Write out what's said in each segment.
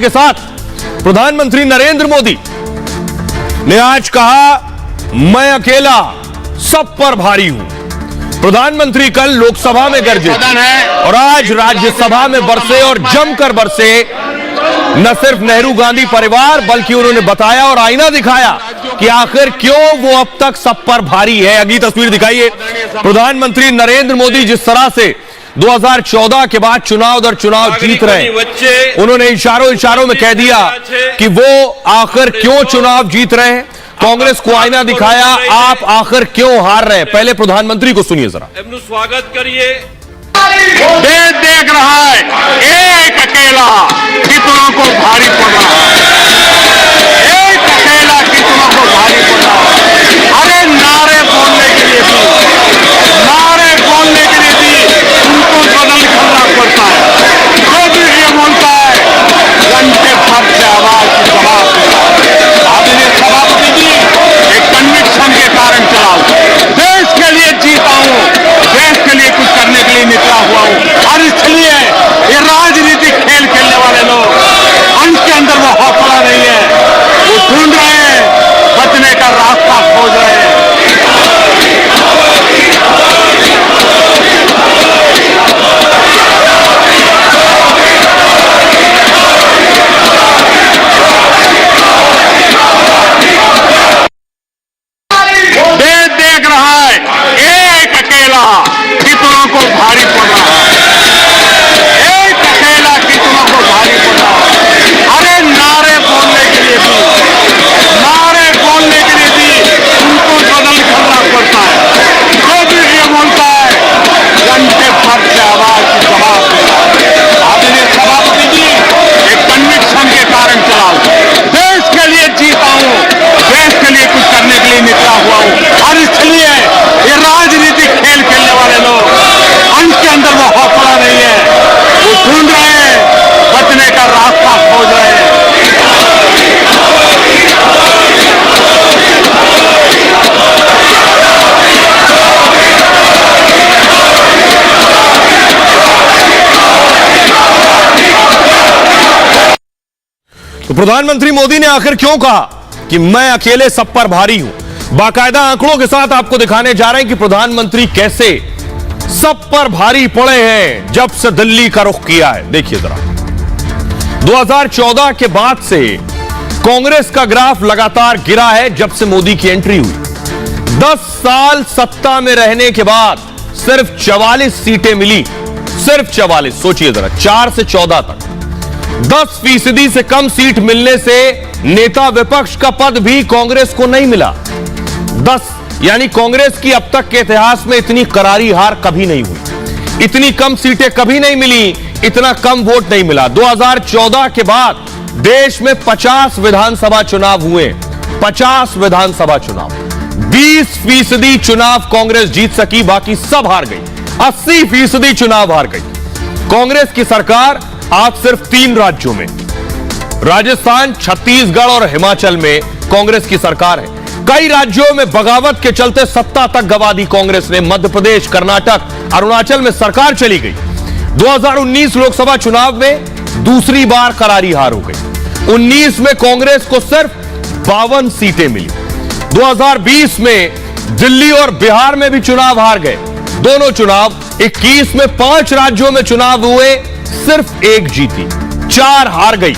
के साथ प्रधानमंत्री नरेंद्र मोदी ने आज कहा, मैं अकेला सब पर भारी हूं। प्रधानमंत्री कल लोकसभा में गरजे और आज राज्यसभा में बरसे और जमकर बरसे। न सिर्फ नेहरू गांधी परिवार बल्कि उन्होंने बताया और आईना दिखाया कि आखिर क्यों वो अब तक सब पर भारी है। अगली तस्वीर दिखाइए। प्रधानमंत्री नरेंद्र मोदी जिस तरह से 2014 के बाद चुनाव दर चुनाव जीत रहे, उन्होंने इशारों में कह दिया कि वो आखिर क्यों चुनाव जीत रहे हैं। कांग्रेस को आईना दिखाया, आप आखिर क्यों हार रहे हैं। पहले प्रधानमंत्री को सुनिए जरा। स्वागत करिए। देश देख रहा है एक अकेला कितनों को भारी पड़ रहा है, एक अकेला कितनों को भारी पड़ रहा है। अरे नारे बोलने के लिए भी उनको बदल करना पड़ता है। जो भी ये बोलता है घंटे भर से आवाज की जवाब देता। आदरणीय सभापति जी, एक कन्विक्शन के कारण चला हूं, देश के लिए जीता हूं, देश के लिए कुछ करने के लिए निकला हुआ हूं। और इसलिए ये राजनीतिक खेल खेलने वाले लोग, उनके अंदर वो हौसला नहीं है, वो ढूंढ रहे हैं, बचने का रास्ता खोज रहे हैं। देश देख रहा है एक अकेला कितनों को भारी पड़ रहा है, एक अकेला कितनों को भारी पड़ रहा है। अरे नारे बोलने के लिए भी उनको बदल करना पड़ता है। जो भी ये बोलता है घंटे भर से आवाज की जवाब देता। आदरणीय सभापति जी, एक कन्विक्शन के कारण चला हूं, देश के लिए जीता हूं, देश के लिए कुछ करने के लिए निकला हुआ हूं। और इसलिए ये राजनीतिक खेल खेलने वाले लोग, उनके अंदर वो हौसला नहीं है, वो ढूंढ रहे हैं, बचने का रास्ता खोज रहे हैं। तो प्रधानमंत्री मोदी ने आखिर क्यों कहा कि मैं अकेले सब पर भारी हूं। बाकायदा आंकड़ों के साथ आपको दिखाने जा रहे हैं कि प्रधानमंत्री कैसे सब पर भारी पड़े हैं जब से दिल्ली का रुख किया है। देखिए जरा, 2014 के बाद से कांग्रेस का ग्राफ लगातार गिरा है जब से मोदी की एंट्री हुई। 10 साल सत्ता में रहने के बाद सिर्फ 44 सीटें मिली, सिर्फ 44। सोचिए जरा, 4 से 14 तक 10% से कम सीट मिलने से नेता विपक्ष का पद भी कांग्रेस को नहीं मिला। 10 यानी कांग्रेस की अब तक के इतिहास में इतनी करारी हार कभी नहीं हुई, इतनी कम सीटें कभी नहीं मिली, इतना कम वोट नहीं मिला। 2014 के बाद देश में 50 विधानसभा चुनाव हुए, 50 विधानसभा चुनाव, 20% चुनाव कांग्रेस जीत सकी, बाकी सब हार गई। 80% चुनाव हार गई। कांग्रेस की सरकार आज सिर्फ 3 राज्यों में, राजस्थान, छत्तीसगढ़ और हिमाचल में कांग्रेस की सरकार है। कई राज्यों में बगावत के चलते सत्ता तक गंवा दी कांग्रेस ने। मध्य प्रदेश, कर्नाटक, अरुणाचल में सरकार चली गई। 2019 लोकसभा चुनाव में दूसरी बार करारी हार हो गई। 19 में कांग्रेस को सिर्फ 52 सीटें मिली। 2020 में दिल्ली और बिहार में भी चुनाव हार गए, दोनों चुनाव। 21 में 5 राज्यों में चुनाव हुए, सिर्फ 1 जीती, 4 हार गई।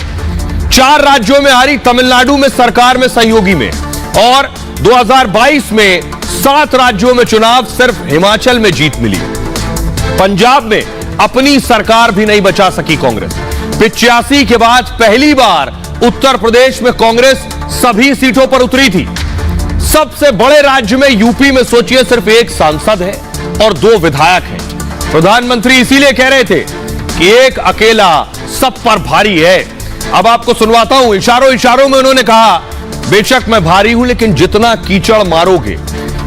4 राज्यों में हारी, तमिलनाडु में सरकार में सहयोगी में। और 2022 में 7 राज्यों में चुनाव, सिर्फ हिमाचल में जीत मिली। पंजाब में अपनी सरकार भी नहीं बचा सकी कांग्रेस। 85 के बाद पहली बार उत्तर प्रदेश में कांग्रेस सभी सीटों पर उतरी थी। सबसे बड़े राज्य में यूपी में सोचिए सिर्फ 1 सांसद है और 2 विधायक हैं। प्रधानमंत्री इसीलिए कह रहे थे कि एक अकेला सब पर भारी है। अब आपको सुनवाता हूं। इशारों में उन्होंने कहा, बेशक मैं भारी हूं, लेकिन जितना कीचड़ मारोगे,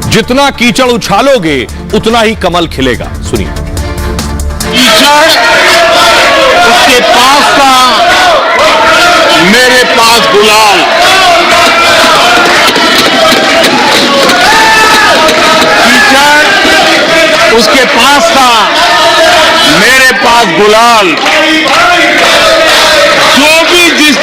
जितना कीचड़ उछालोगे, उतना ही कमल खिलेगा। सुनिए। कीचड़ उसके पास था, मेरे पास गुलाल। कीचड़ उसके पास था, मेरे पास गुलाल। जो भी जिस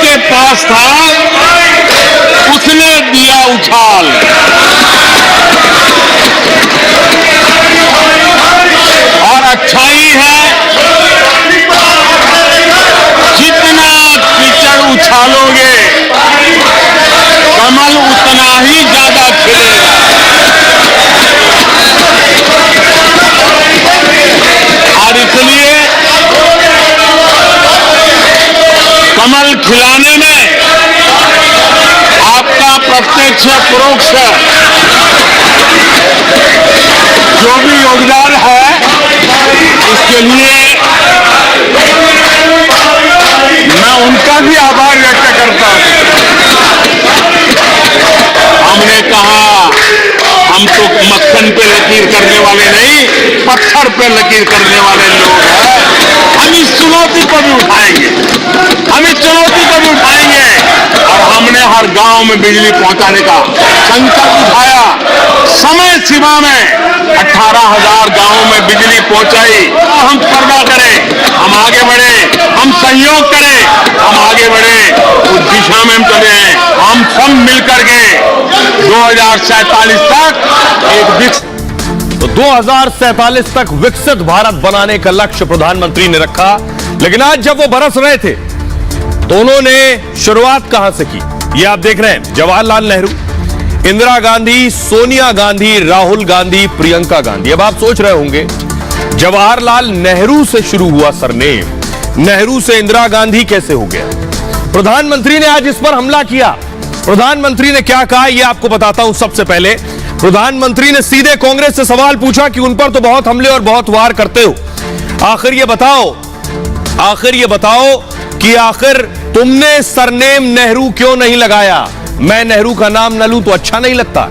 कमल खिलाने में आपका प्रत्यक्ष परोक्ष जो भी योगदान है, इसके लिए मैं उनका भी आभार व्यक्त करता हूं। हमने कहा हम तो मक्खन पे लकीर करने वाले नहीं, पत्थर पे लकीर करने वाले लोग हैं। हम इस चुनौती को भी उठाएंगे, हम इस चुनौती को भी उठाएंगे। और हमने हर गांव में बिजली पहुंचाने का संकल्प उठाया। समय सीमा में 18,000 गांवों में बिजली पहुंचाई। हम स्पर्धा करें, हम आगे बढ़े, हम सहयोग करें, हम आगे बढ़े, उस दिशा में हम चले हैं। हम सब मिलकर के 2047 तक एक विकसित, तो 2047 तक विकसित भारत बनाने का लक्ष्य प्रधानमंत्री ने रखा। लेकिन आज जब वो बरस रहे थे तो उन्होंने शुरुआत कहां से की? ये आप देख रहे हैं, जवाहरलाल नेहरू, इंदिरा गांधी, सोनिया गांधी, राहुल गांधी, प्रियंका गांधी। अब आप सोच रहे होंगे जवाहरलाल नेहरू से शुरू हुआ सरनेम, नेहरू से इंदिरा गांधी कैसे हो गया? प्रधानमंत्री ने आज इस पर हमला किया। प्रधानमंत्री ने क्या कहा ये आपको बताता हूं। सबसे पहले प्रधानमंत्री ने सीधे कांग्रेस से सवाल पूछा कि उन पर तो बहुत हमले और बहुत वार करते हो, आखिर ये बताओ कि आखिर तुमने सरनेम नेहरू क्यों नहीं लगाया? मैं नेहरू का नाम न लूं तो अच्छा नहीं लगता?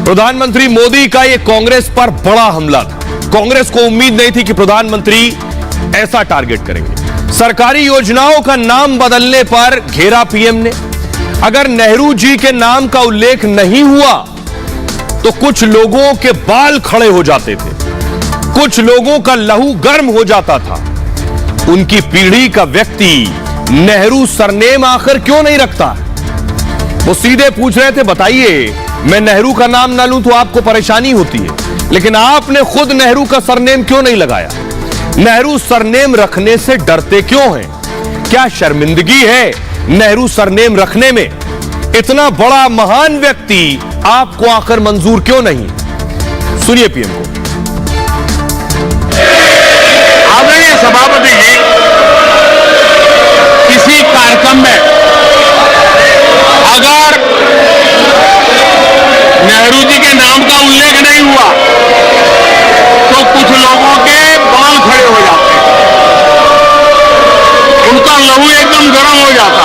प्रधानमंत्री मोदी का यह कांग्रेस पर बड़ा हमला था। कांग्रेस को उम्मीद नहीं थी कि प्रधानमंत्री ऐसा टारगेट करेंगे। सरकारी योजनाओं का नाम बदलने पर घेरा पीएम ने। अगर नेहरू जी के नाम का उल्लेख नहीं हुआ तो कुछ लोगों के बाल खड़े हो जाते थे, कुछ लोगों का लहू गर्म हो जाता था। उनकी पीढ़ी का व्यक्ति नेहरू सरनेम आखिर क्यों नहीं रखता? वो सीधे पूछ रहे थे, बताइए मैं नेहरू का नाम ना लूं तो आपको परेशानी होती है, लेकिन आपने खुद नेहरू का सरनेम क्यों नहीं लगाया? नेहरू सरनेम रखने से डरते क्यों हैं? क्या शर्मिंदगी है नेहरू सरनेम रखने में? इतना बड़ा महान व्यक्ति आपको आखिर मंजूर क्यों नहीं? सुनिए पीएम को। आदरणीय सभापति जी, किसी कार्यक्रम में अगर नेहरू जी के नाम का उल्लेख नहीं हुआ तो कुछ लोगों के बाल खड़े हो जाते हैं, उनका लहू एकदम गर्म हो जाता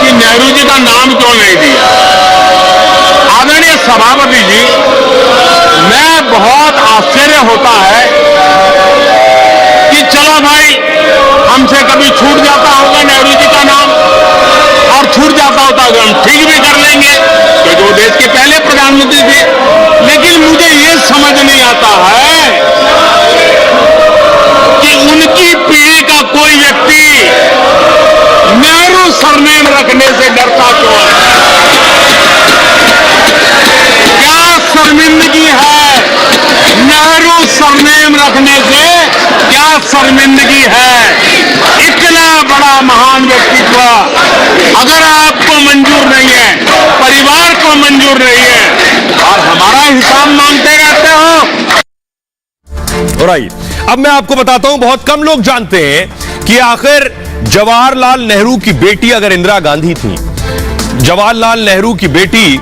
कि नेहरू जी का नाम क्यों नहीं दिया। आदरणीय सभापति जी, मैं बहुत आश्चर्य होता है कि चलो भाई हमसे कभी छूट जाता होगा नेहरू जी का नाम, और छूट जाता होता होगा हम ठीक भी कर लेंगे क्योंकि वो देश के पहले प्रधानमंत्री थे। लेकिन मुझे ये समझ नहीं आता है कि उनकी पीढ़ी का कोई व्यक्ति नेहरू सरनेम रखने से डरता क्यों है? क्या शर्मिंदगी है नेहरू सरनेम रखने से? क्या शर्मिंदगी है? इतना बड़ा महान व्यक्तित्व अगर आपको मंजूर नहीं है, परिवार को मंजूर नहीं है, और हमारा हिसाब मांगते रहते हो। अब मैं आपको बताता हूं, बहुत कम लोग जानते हैं कि आखिर जवाहरलाल नेहरू की बेटी अगर इंदिरा गांधी थी, जवाहरलाल नेहरू की बेटी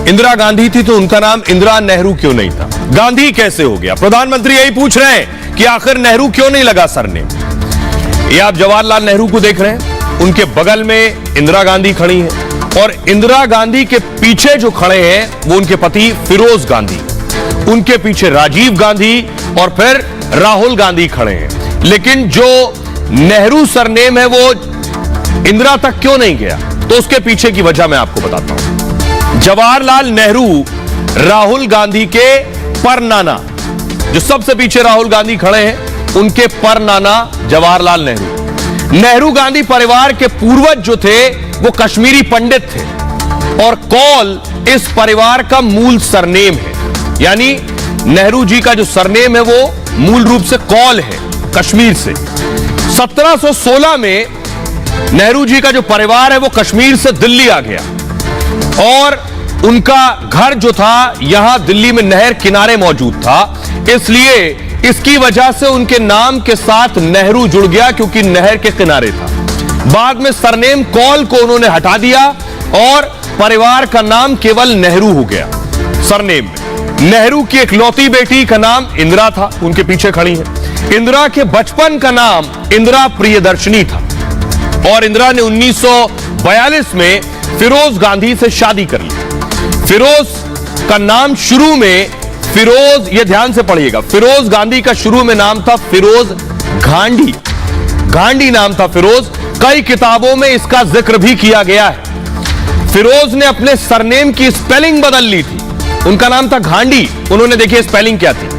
इंदिरा गांधी थी तो उनका नाम इंदिरा नेहरू क्यों नहीं था? गांधी कैसे हो गया? प्रधानमंत्री यही पूछ रहे हैं कि आखिर नेहरू क्यों नहीं लगा सरनेम। ये आप जवाहरलाल नेहरू को देख रहे हैं, उनके बगल में इंदिरा गांधी खड़ी हैं और इंदिरा गांधी के पीछे जो खड़े हैं वो उनके पति फिरोज गांधी, उनके पीछे राजीव गांधी और फिर राहुल गांधी खड़े हैं। लेकिन जो नेहरू सरनेम है वो इंदिरा तक क्यों नहीं गया? तो उसके पीछे की वजह मैं आपको बताता हूं। जवाहरलाल नेहरू राहुल गांधी के परनाना, जो सबसे पीछे राहुल गांधी खड़े हैं उनके परनाना जवाहरलाल नेहरू। नेहरू गांधी परिवार के पूर्वज जो थे वो कश्मीरी पंडित थे और कौल इस परिवार का मूल सरनेम है। यानी नेहरू जी का जो सरनेम है वो मूल रूप से कौल है, कश्मीर से। 1716 में नेहरू जी का जो परिवार है वो कश्मीर से दिल्ली आ गया और उनका घर जो था यहां दिल्ली में नहर किनारे मौजूद था, इसलिए इसकी वजह से उनके नाम के साथ नेहरू जुड़ गया क्योंकि नहर के किनारे था। बाद में सरनेम कौल को उन्होंने हटा दिया और परिवार का नाम केवल नेहरू हो गया। सरनेम में नेहरू की इकलौती बेटी का नाम इंदिरा था, उनके पीछे खड़ी है। इंदिरा के बचपन का नाम इंदिरा प्रियदर्शनी था और इंदिरा ने 1942 में फिरोज गांधी से शादी कर ली। फिरोज का नाम शुरू में फिरोज, ये ध्यान से पढ़िएगा, फिरोज गांधी का शुरू में नाम था फिरोज घांडी, घांडी नाम था फिरोज। कई किताबों में इसका जिक्र भी किया गया है। फिरोज ने अपने सरनेम की स्पेलिंग बदल ली थी, उनका नाम था घांडी, उन्होंने देखिए स्पेलिंग क्या थी,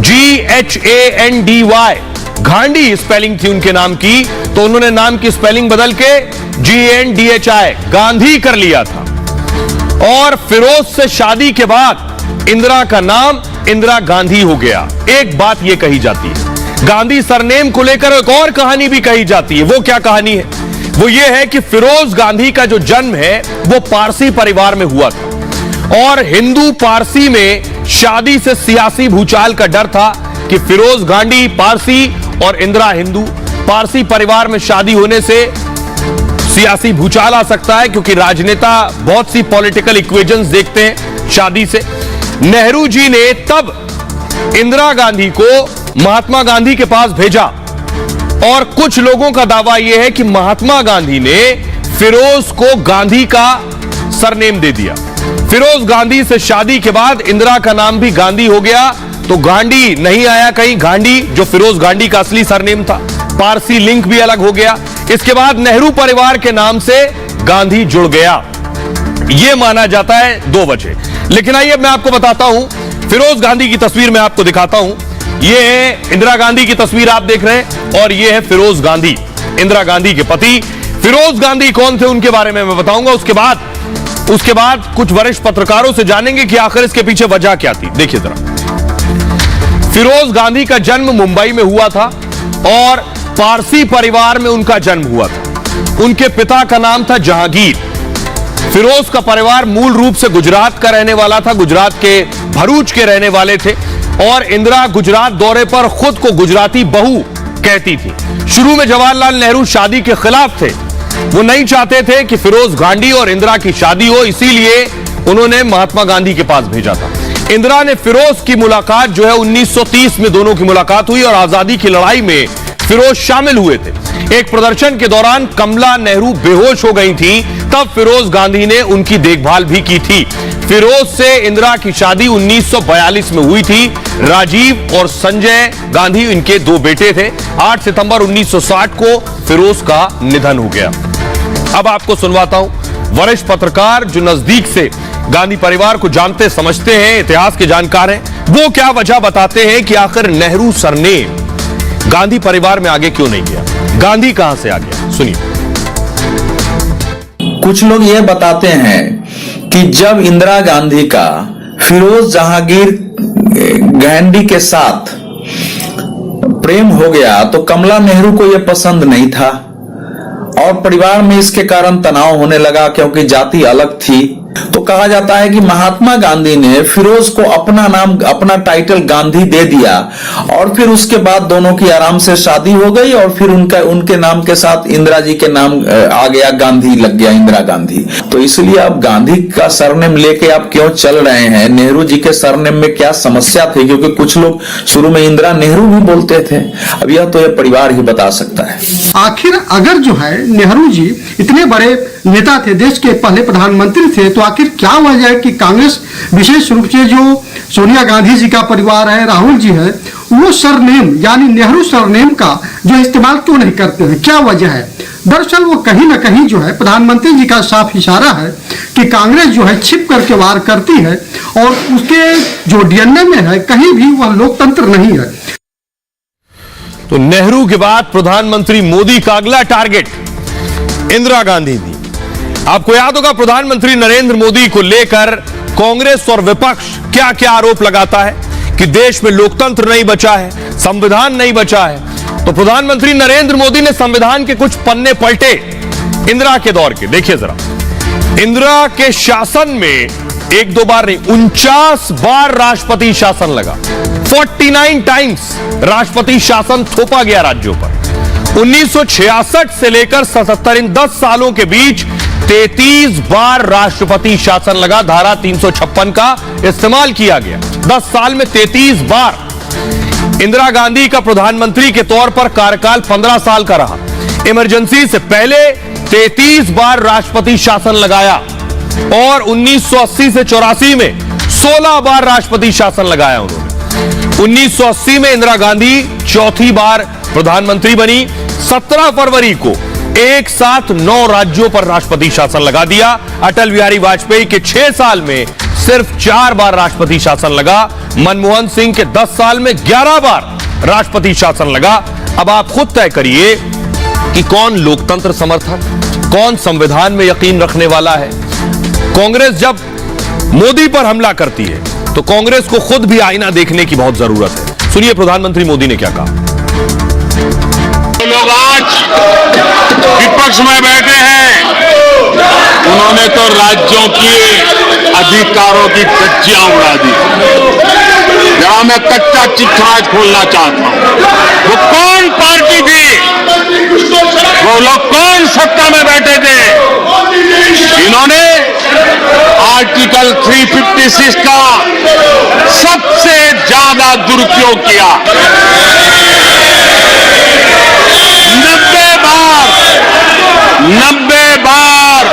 GHANDY, घांडी स्पेलिंग थी उनके नाम की, तो उन्होंने नाम की स्पेलिंग बदल के GANDHI गांधी कर लिया था। और फिरोज से शादी के बाद इंदिरा का नाम इंदिरा गांधी हो गया। एक बात यह कही जाती है, गांधी सरनेम को लेकर एक और कहानी भी कही जाती है। वो क्या कहानी है? वो ये है कि फिरोज गांधी का जो जन्म है वो पारसी परिवार में हुआ था और हिंदू पारसी में शादी से सियासी भूचाल का डर था कि फिरोज गांधी पारसी और इंदिरा हिंदू, पारसी परिवार में शादी होने से सियासी भूचाल आ सकता है क्योंकि राजनेता बहुत सी पॉलिटिकल इक्वेशंस देखते हैं शादी से। नेहरू जी ने तब इंदिरा गांधी को महात्मा गांधी के पास भेजा और कुछ लोगों का दावा यह है कि महात्मा गांधी ने फिरोज को गांधी का सरनेम दे दिया। फिरोज गांधी से शादी के बाद इंदिरा का नाम भी गांधी हो गया, तो गांधी नहीं आया कहीं, गांधी जो फिरोज गांधी का असली सरनेम था, पारसी लिंक भी अलग हो गया। इसके बाद नेहरू परिवार के नाम से गांधी जुड़ गया। यह माना जाता है दो वजह, लेकिन आइए मैं आपको बताता हूं। फिरोज गांधी की तस्वीर मैं आपको दिखाता हूं। यह है इंदिरा गांधी की तस्वीर आप देख रहे हैं और यह है फिरोज गांधी, इंदिरा गांधी के पति। फिरोज गांधी कौन थे उनके बारे में मैं बताऊंगा। उसके बाद कुछ वरिष्ठ पत्रकारों से जानेंगे कि आखिर इसके पीछे वजह क्या थी। देखिए जरा, फिरोज गांधी का जन्म मुंबई में हुआ था और पारसी परिवार में उनका जन्म हुआ था। उनके पिता का नाम था जहांगीर। फिरोज का परिवार मूल रूप से गुजरात का रहने वाला था, गुजरात के भरूच के रहने वाले थे और इंदिरा गुजरात दौरे पर खुद को गुजराती बहू कहती थी। शुरू में जवाहरलाल नेहरू शादी के खिलाफ थे, वो नहीं चाहते थे कि फिरोज गांधी और इंदिरा की शादी हो, इसीलिए उन्होंने महात्मा गांधी के पास भेजा था। इंदिरा ने फिरोज की मुलाकात जो है 1930 में दोनों की मुलाकात हुई और आजादी की लड़ाई में फिरोज शामिल हुए थे। एक प्रदर्शन के दौरान कमला नेहरू बेहोश हो गई थी, तब फिरोज गांधी ने उनकी देखभाल भी की थी। फिरोज से इंदिरा की शादी 1942 में हुई थी। राजीव और संजय गांधी इनके दो बेटे थे। 8 सितंबर 1960 को फिरोज का निधन हो गया। अब आपको सुनवाता हूं वरिष्ठ पत्रकार जो नजदीक से गांधी परिवार को जानते समझते हैं, इतिहास के जानकार हैं, वो क्या वजह बताते हैं कि आखिर नेहरू सरनेम गांधी परिवार में आगे क्यों नहीं गया, गांधी कहां से आ गया। सुनिए। कुछ लोग यह बताते हैं कि जब इंदिरा गांधी का फिरोज जहांगीर गांधी के साथ प्रेम हो गया तो कमला नेहरू को यह पसंद नहीं था और परिवार में इसके कारण तनाव होने लगा क्योंकि जाति अलग थी। तो कहा जाता है कि महात्मा गांधी ने फिरोज को अपना नाम, अपना टाइटल गांधी दे दिया और फिर उसके बाद दोनों की आराम से शादी हो गई और फिर उनके नाम के साथ इंदिरा जी के नाम आ गया, गांधी लग गया, इंदिरा गांधी। तो इसलिए आप गांधी का सरनेम लेके आप क्यों चल रहे हैं? नेहरू जी के सरनेम में क्या समस्या थी? क्योंकि कुछ लोग शुरू में इंदिरा नेहरू भी बोलते थे। अब यह तो यह परिवार ही बता सकता है। आखिर अगर जो है नेहरू जी इतने बड़े नेता थे, देश के पहले प्रधानमंत्री थे, तो आखिर क्या वजह है कि कांग्रेस विशेष रूप से जो सोनिया गांधी जी का परिवार है, राहुल जी है, वो सरनेम यानी नेहरू सरनेम का जो इस्तेमाल क्यों नहीं करते हैं? क्या वजह है? दरअसल वो कहीं ना कहीं जो है प्रधानमंत्री जी का साफ इशारा है कि कांग्रेस जो है छिप करके वार करती है और उसके जो डीएनए में है कहीं भी वह लोकतंत्र नहीं है। तो नेहरू के बाद प्रधानमंत्री मोदी का अगला टारगेट इंदिरा गांधी थी। आपको याद होगा प्रधानमंत्री नरेंद्र मोदी को लेकर कांग्रेस और विपक्ष क्या क्या आरोप लगाता है कि देश में लोकतंत्र नहीं बचा है, संविधान नहीं बचा है। तो प्रधानमंत्री नरेंद्र मोदी ने संविधान के कुछ पन्ने पलटे इंदिरा के दौर के। देखिए जरा, इंदिरा के शासन में एक दो बार नहीं 49 बार राष्ट्रपति शासन लगा। 49 टाइम्स राष्ट्रपति शासन थोपा गया राज्यों पर 1966 से लेकर 77 इन 10 सालों के बीच 33 बार राष्ट्रपति शासन लगा। धारा 356 का इस्तेमाल किया गया। 10 साल में 33 बार। इंदिरा गांधी का प्रधानमंत्री के तौर पर कार्यकाल 15 साल का रहा। इमरजेंसी से पहले 33 बार राष्ट्रपति शासन लगाया और 1980 से 84 में 16 बार राष्ट्रपति शासन लगाया उन्होंने। 1980 में इंदिरा गांधी चौथी बार प्रधानमंत्री बनी। 17 फरवरी को एक साथ 9 राज्यों पर राष्ट्रपति शासन लगा दिया। अटल बिहारी वाजपेयी के 6 साल में सिर्फ 4 बार राष्ट्रपति शासन लगा। मनमोहन सिंह के 10 साल में 11 बार राष्ट्रपति शासन लगा। अब आप खुद तय करिए कि कौन लोकतंत्र समर्थक, कौन संविधान में यकीन रखने वाला है। कांग्रेस जब मोदी पर हमला करती है तो कांग्रेस को खुद भी आईना देखने की बहुत जरूरत है। सुनिए प्रधानमंत्री मोदी ने क्या कहा। लोग आज विपक्ष में बैठे हैं, उन्होंने तो राज्यों की अधिकारों की कच्चियां उड़ा दी। जहां मैं कच्चा चिट्ठा खोलना चाहता हूं, वो कौन पार्टी थी, वो लोग कौन सत्ता में बैठे थे, इन्होंने आर्टिकल 356 का सबसे ज्यादा दुरुपयोग किया। 90 बार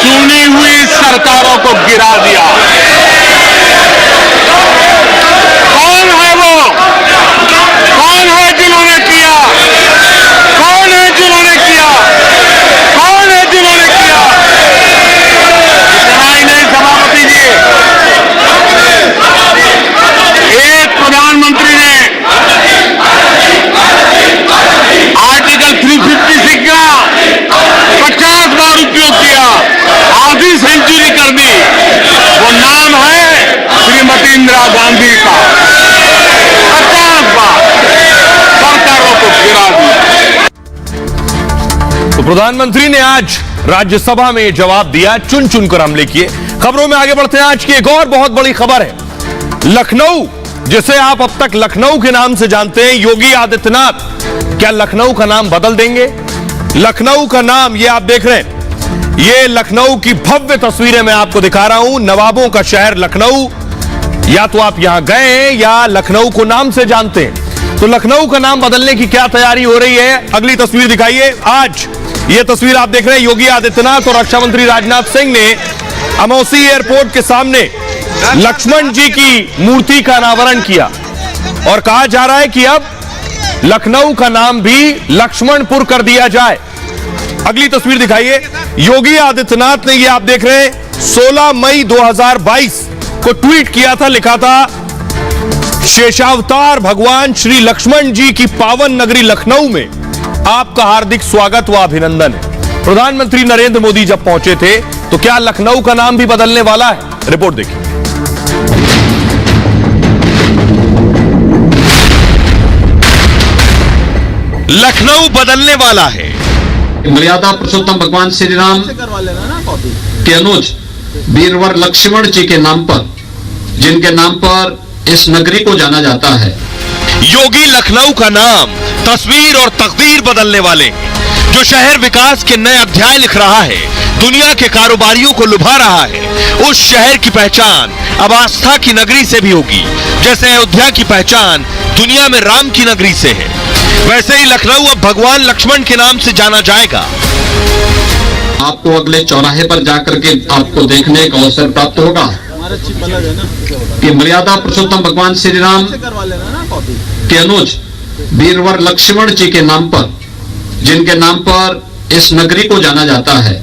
चुनी हुई सरकारों को गिरा दिया। कौन है वो? कौन है जिन्होंने किया? कौन है जिन्होंने किया? कौन है जिन्होंने किया? इतना ही नहीं सभापति जी, एक प्रधानमंत्री ने आर्टिकल 356 का 50 बार उपयोग किया, आधी सेंचुरी कर दी। वो नाम है श्रीमती इंदिरा गांधी का। 50 बार सरकारों को गिरा दिया। तो प्रधानमंत्री ने आज राज्यसभा में जवाब दिया, चुन चुनकर हमले किए। खबरों में आगे बढ़ते हैं। आज की एक और बहुत बड़ी खबर है। लखनऊ, जिसे आप अब तक लखनऊ के नाम से जानते हैं, योगी आदित्यनाथ क्या लखनऊ का नाम बदल देंगे? लखनऊ का नाम, ये आप देख रहे हैं, ये लखनऊ की भव्य तस्वीरें मैं आपको दिखा रहा हूं। नवाबों का शहर लखनऊ। या तो आप यहां गए हैं या लखनऊ को नाम से जानते हैं। तो लखनऊ का नाम बदलने की क्या तैयारी हो रही है, अगली तस्वीर दिखाइए। आज ये तस्वीर आप देख रहे हैं, योगी आदित्यनाथ और रक्षा मंत्री राजनाथ सिंह ने अमौसी एयरपोर्ट के सामने लक्ष्मण जी की मूर्ति का अनावरण किया और कहा जा रहा है कि अब लखनऊ का नाम भी लक्ष्मणपुर कर दिया जाए। अगली तस्वीर दिखाइए। योगी आदित्यनाथ ने, ये आप देख रहे हैं, 16 मई 2022 को ट्वीट किया था, लिखा था, शेषावतार भगवान श्री लक्ष्मण जी की पावन नगरी लखनऊ में आपका हार्दिक स्वागत व अभिनंदन है। प्रधानमंत्री नरेंद्र मोदी जब पहुंचे थे तो क्या लखनऊ का नाम भी बदलने वाला है? रिपोर्ट देखिए। लखनऊ बदलने वाला है। मर्यादा पुरुषोत्तम भगवान श्री राम के अनुज वीरवर लक्ष्मण जी के नाम पर, जिनके नाम पर इस नगरी को जाना जाता है। योगी लखनऊ का नाम, तस्वीर और तकदीर बदलने वाले हैं। जो शहर विकास के नए अध्याय लिख रहा है, दुनिया के कारोबारियों को लुभा रहा है, उस शहर की पहचान अब आस्था की नगरी से भी होगी। जैसे अयोध्या की पहचान दुनिया में राम की नगरी से है, वैसे ही लखनऊ अब भगवान लक्ष्मण के नाम से जाना जाएगा। आपको अगले चौराहे पर जाकर के आपको देखने का अवसर प्राप्त होगा कि मर्यादा पुरुषोत्तम भगवान श्री राम के अनुज वीरवर लक्ष्मण जी के नाम पर, जिनके नाम पर इस नगरी को जाना जाता है,